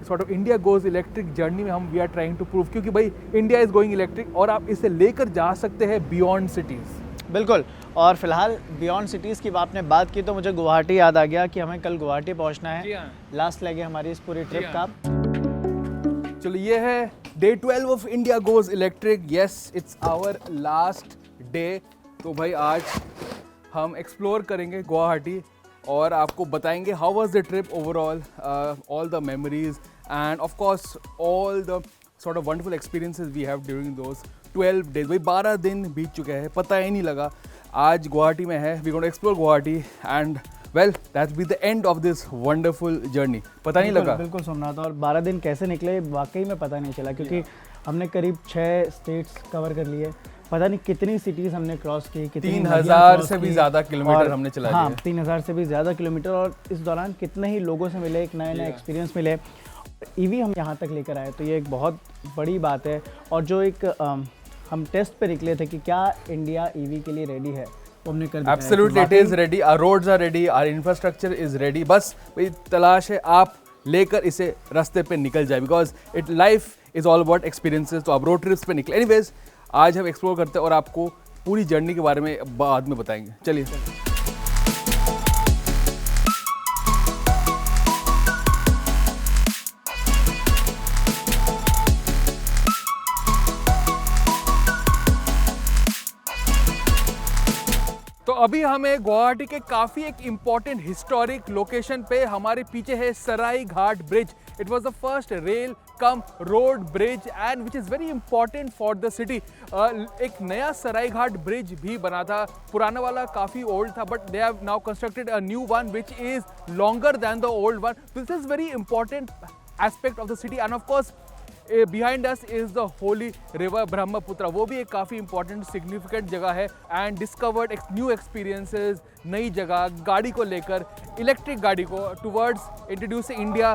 Speaker 2: sort of India goes electric journey में हम we are trying to prove, क्योंकि भाई इंडिया इज गोइंग इलेक्ट्रिक और आप इसे लेकर जा सकते हैं बियॉन्ड सिटीज़।
Speaker 4: बिल्कुल। और फिलहाल बियॉन्ड सिटीज़ की आपने बात की तो मुझे गुवाहाटी याद आ गया कि हमें कल गुवाहाटी पहुंचना है। लास्ट लेग है हमारी इस पूरी ट्रिप का।
Speaker 2: चलो ये है day 12 of India goes electric. Yes, it's our last day. तो भाई आज हम एक्सप्लोर करेंगे गुवाहाटी और आपको बताएंगे how was the trip overall, all the memories and of course all the sort of wonderful experiences we have during those 12 days. भाई 12 दिन बीत चुके हैं, पता ही नहीं लगा। आज गुवाहाटी में है, we going to explore Guwahati and Well, that's been the end of this wonderful journey. पता नहीं लगा।
Speaker 4: बिल्कुल सोमनाथ, और 12 दिन कैसे निकले वाकई में पता नहीं चला, क्योंकि हमने करीब 6 स्टेट्स कवर कर लिए, पता नहीं कितनी सिटीज़ हमने क्रॉस की, कितनी
Speaker 2: 3000 से भी ज़्यादा किलोमीटर हमने चला लिया।
Speaker 4: हाँ, 3000 से भी ज़्यादा किलोमीटर, और इस दौरान कितने ही लोगों से मिले, एक नए एक्सपीरियंस मिले, ईवी हम यहाँ तक लेकर आए, तो ये एक बहुत बड़ी बात है। और जो एक हम टेस्ट पे निकले थे कि क्या इंडिया ईवी के लिए रेडी है, वो हमने कर दिया।
Speaker 2: Absolutely, it is ready. Our roads are ready. Our infrastructure is ready. बस वही तलाश है आप लेकर इसे रास्ते पे निकल जाए, because it life is all about experiences. तो आप रोड ट्रिप्स पे निकले। Anyways, आज हम एक्सप्लोर करते हैं और आपको पूरी जर्नी के बारे में बाद में बताएंगे। चलिए। तो अभी हमें गुवाहाटी के काफ़ी एक इम्पॉर्टेंट हिस्टोरिक लोकेशन पे, हमारे पीछे है Saraighat bridge. It was the first rail cum road bridge and which is very important for the city. एक नया सराई घाट ब्रिज भी बना था, पुराना वाला काफ़ी ओल्ड था, but they have now constructed a new one which is longer than the old one. This is very important aspect of the city and of course behind us is the holy river Brahmaputra, वो भी एक काफ़ी important significant जगह है। And discovered new experiences, नई जगह, गाड़ी को लेकर, इलेक्ट्रिक गाड़ी को towards introduce India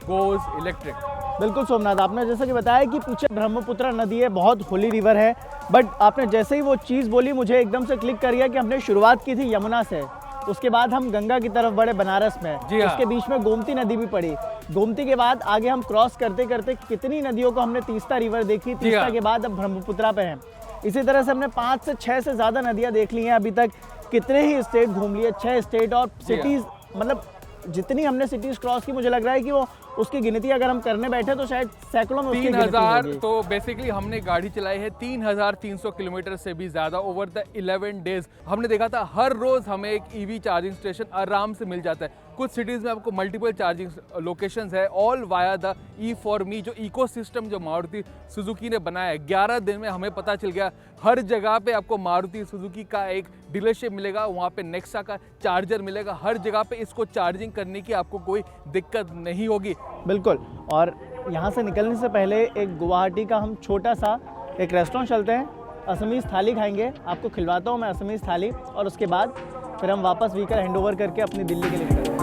Speaker 2: goes electric.
Speaker 4: बिल्कुल सोमनाथ, आपने जैसा कि बताया कि पीछे ब्रह्मपुत्र नदी है, बहुत होली रिवर है, बट आपने जैसे ही वो चीज़ बोली मुझे एकदम से क्लिक कर गया कि हमने शुरुआत की थी यमुना से, उसके बाद हम गंगा की तरफ बढ़े बनारस में, उसके बीच में गोमती नदी भी पड़ी, गोमती के बाद आगे हम क्रॉस करते करते कितनी नदियों को हमने तीस्ता रिवर देखी, तीस्ता के बाद अब ब्रह्मपुत्रा पे हैं। इसी तरह से हमने 5 से 6 से ज़्यादा नदियाँ देख ली हैं अभी तक, कितने ही स्टेट घूम लिए, 6 स्टेट और सिटीज़, मतलब जितनी हमने सिटीज़ क्रॉस की मुझे लग रहा है कि वो उसकी गिनती अगर हम करने बैठे तो शायद सैकड़ों में
Speaker 2: 3000। तो बेसिकली हमने गाड़ी चलाई है 3300 किलोमीटर से भी ज़्यादा ओवर द 11 डेज। हमने देखा था हर रोज़ हमें एक ईवी चार्जिंग स्टेशन आराम से मिल जाता है। कुछ सिटीज़ में आपको मल्टीपल चार्जिंग लोकेशंस है, ऑल वाया द E4Me, जो इकोसिस्टम जो मारुति सुजुकी ने बनाया है। 11 दिन में हमें पता चल गया हर जगह पे आपको मारुति सुजुकी का एक डीलरशिप मिलेगा, वहाँ पे नेक्सा का चार्जर मिलेगा, हर जगह पे इसको चार्जिंग करने की आपको कोई दिक्कत नहीं होगी।
Speaker 4: बिल्कुल। और यहाँ से निकलने से पहले एक गुवाहाटी का हम छोटा सा एक रेस्टोरेंट चलते हैं, असमीज़ थाली खाएंगे, आपको खिलवाता हूँ मैं असमीज़ थाली, और उसके बाद फिर हम वापस व्हीकल हैंडओवर करके अपनी दिल्ली के लिए निकलते हैं।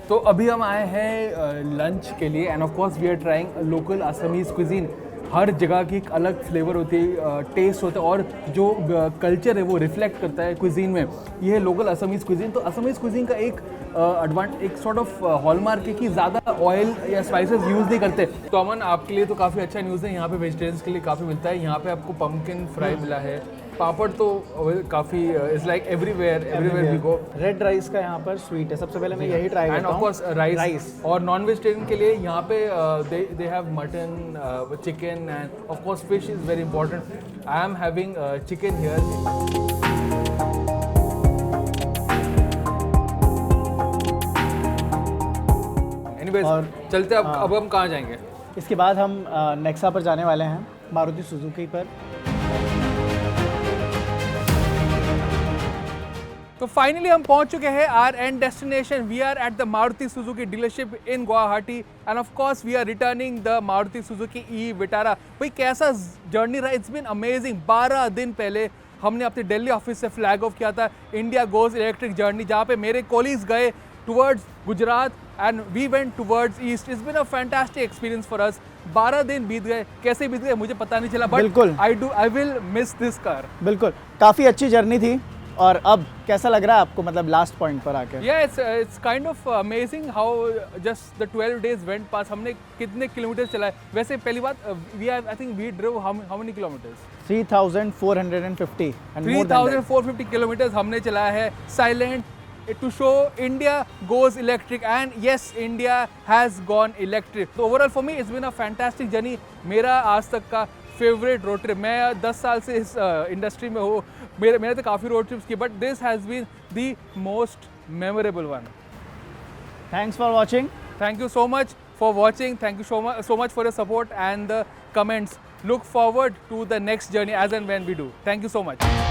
Speaker 2: तो अभी हम आए हैं लंच के लिए and of course we are trying local Assamese cuisine. हर जगह की एक अलग फ्लेवर होती है, टेस्ट होता है, और जो कल्चर है वो रिफ्लेक्ट करता है क्विजीन में। ये है लोकल असमीज़ क्विजीन। तो असमीज़ क्विजीन का एक सॉर्ट ऑफ हॉलमार्क है कि ज़्यादा ऑयल या स्पाइसेस यूज़ नहीं करते। तो अमन, आपके लिए तो काफ़ी अच्छा न्यूज़ है, यहाँ पे वेजिटेरियंस के लिए काफ़ी मिलता है। यहाँ पे आपको पम्पकिन फ्राई मिला है, पापड़ तो काफ़ी is like everywhere we go.
Speaker 4: Red rice का यहाँ पर स्वीट है, सबसे पहले मैं यही ट्राई करता हूँ।
Speaker 2: And of course rice. और नॉन वेजिटेरियन के लिए यहाँ पे they have mutton, chicken and of course fish is very important. I am having chicken here. Anyways, चलते अब हम कहाँ जाएंगे?
Speaker 4: इसके बाद हम नेक्सा पर जाने वाले हैं, मारुति सुजुकी पर।
Speaker 2: तो फाइनली हम पहुंच चुके हैं our end destination. We are at the Maruti Suzuki dealership in Guwahati and of course we are returning the Maruti Suzuki E Vitara. भाई कैसा जर्नी रहा, इट्स बीन अमेजिंग। 12 दिन पहले हमने अपने दिल्ली ऑफिस से फ्लैग ऑफ किया था इंडिया गोज इलेक्ट्रिक जर्नी, जहाँ पे मेरे कोलीग्स गए towards Gujarat and we went towards east. It's been a fantastic experience for us. 12 दिन बीत गए, कैसे बीत गए मुझे पता नहीं चला, but I will miss this car.
Speaker 4: बिल्कुल, काफ़ी अच्छी जर्नी थी। और अब कैसा लग रहा है आपको, मतलब लास्ट पॉइंट पर आके?
Speaker 2: It's kind of amazing how just the 12 days went past. हमने कितने किलोमीटर चलाए? वैसे पहली बात, I think we drove how many kilometres?
Speaker 4: 3450
Speaker 2: 3450 kilometres हमने चलाया है silent to show India goes electric, and yes, India has gone electric. So overall for me it's been a fantastic journey. मेरा आज तक का फेवरेट रोड ट्रिप। मैं 10 साल से इस इंडस्ट्री में हूँ, मैंने तो काफ़ी रोड ट्रिप्स की, but this has been the most memorable one.
Speaker 4: Thanks for watching.
Speaker 2: Thank you so much for watching. Thank you so much for your support and the comments. look forward to the next journey as and when we do. Thank you so much.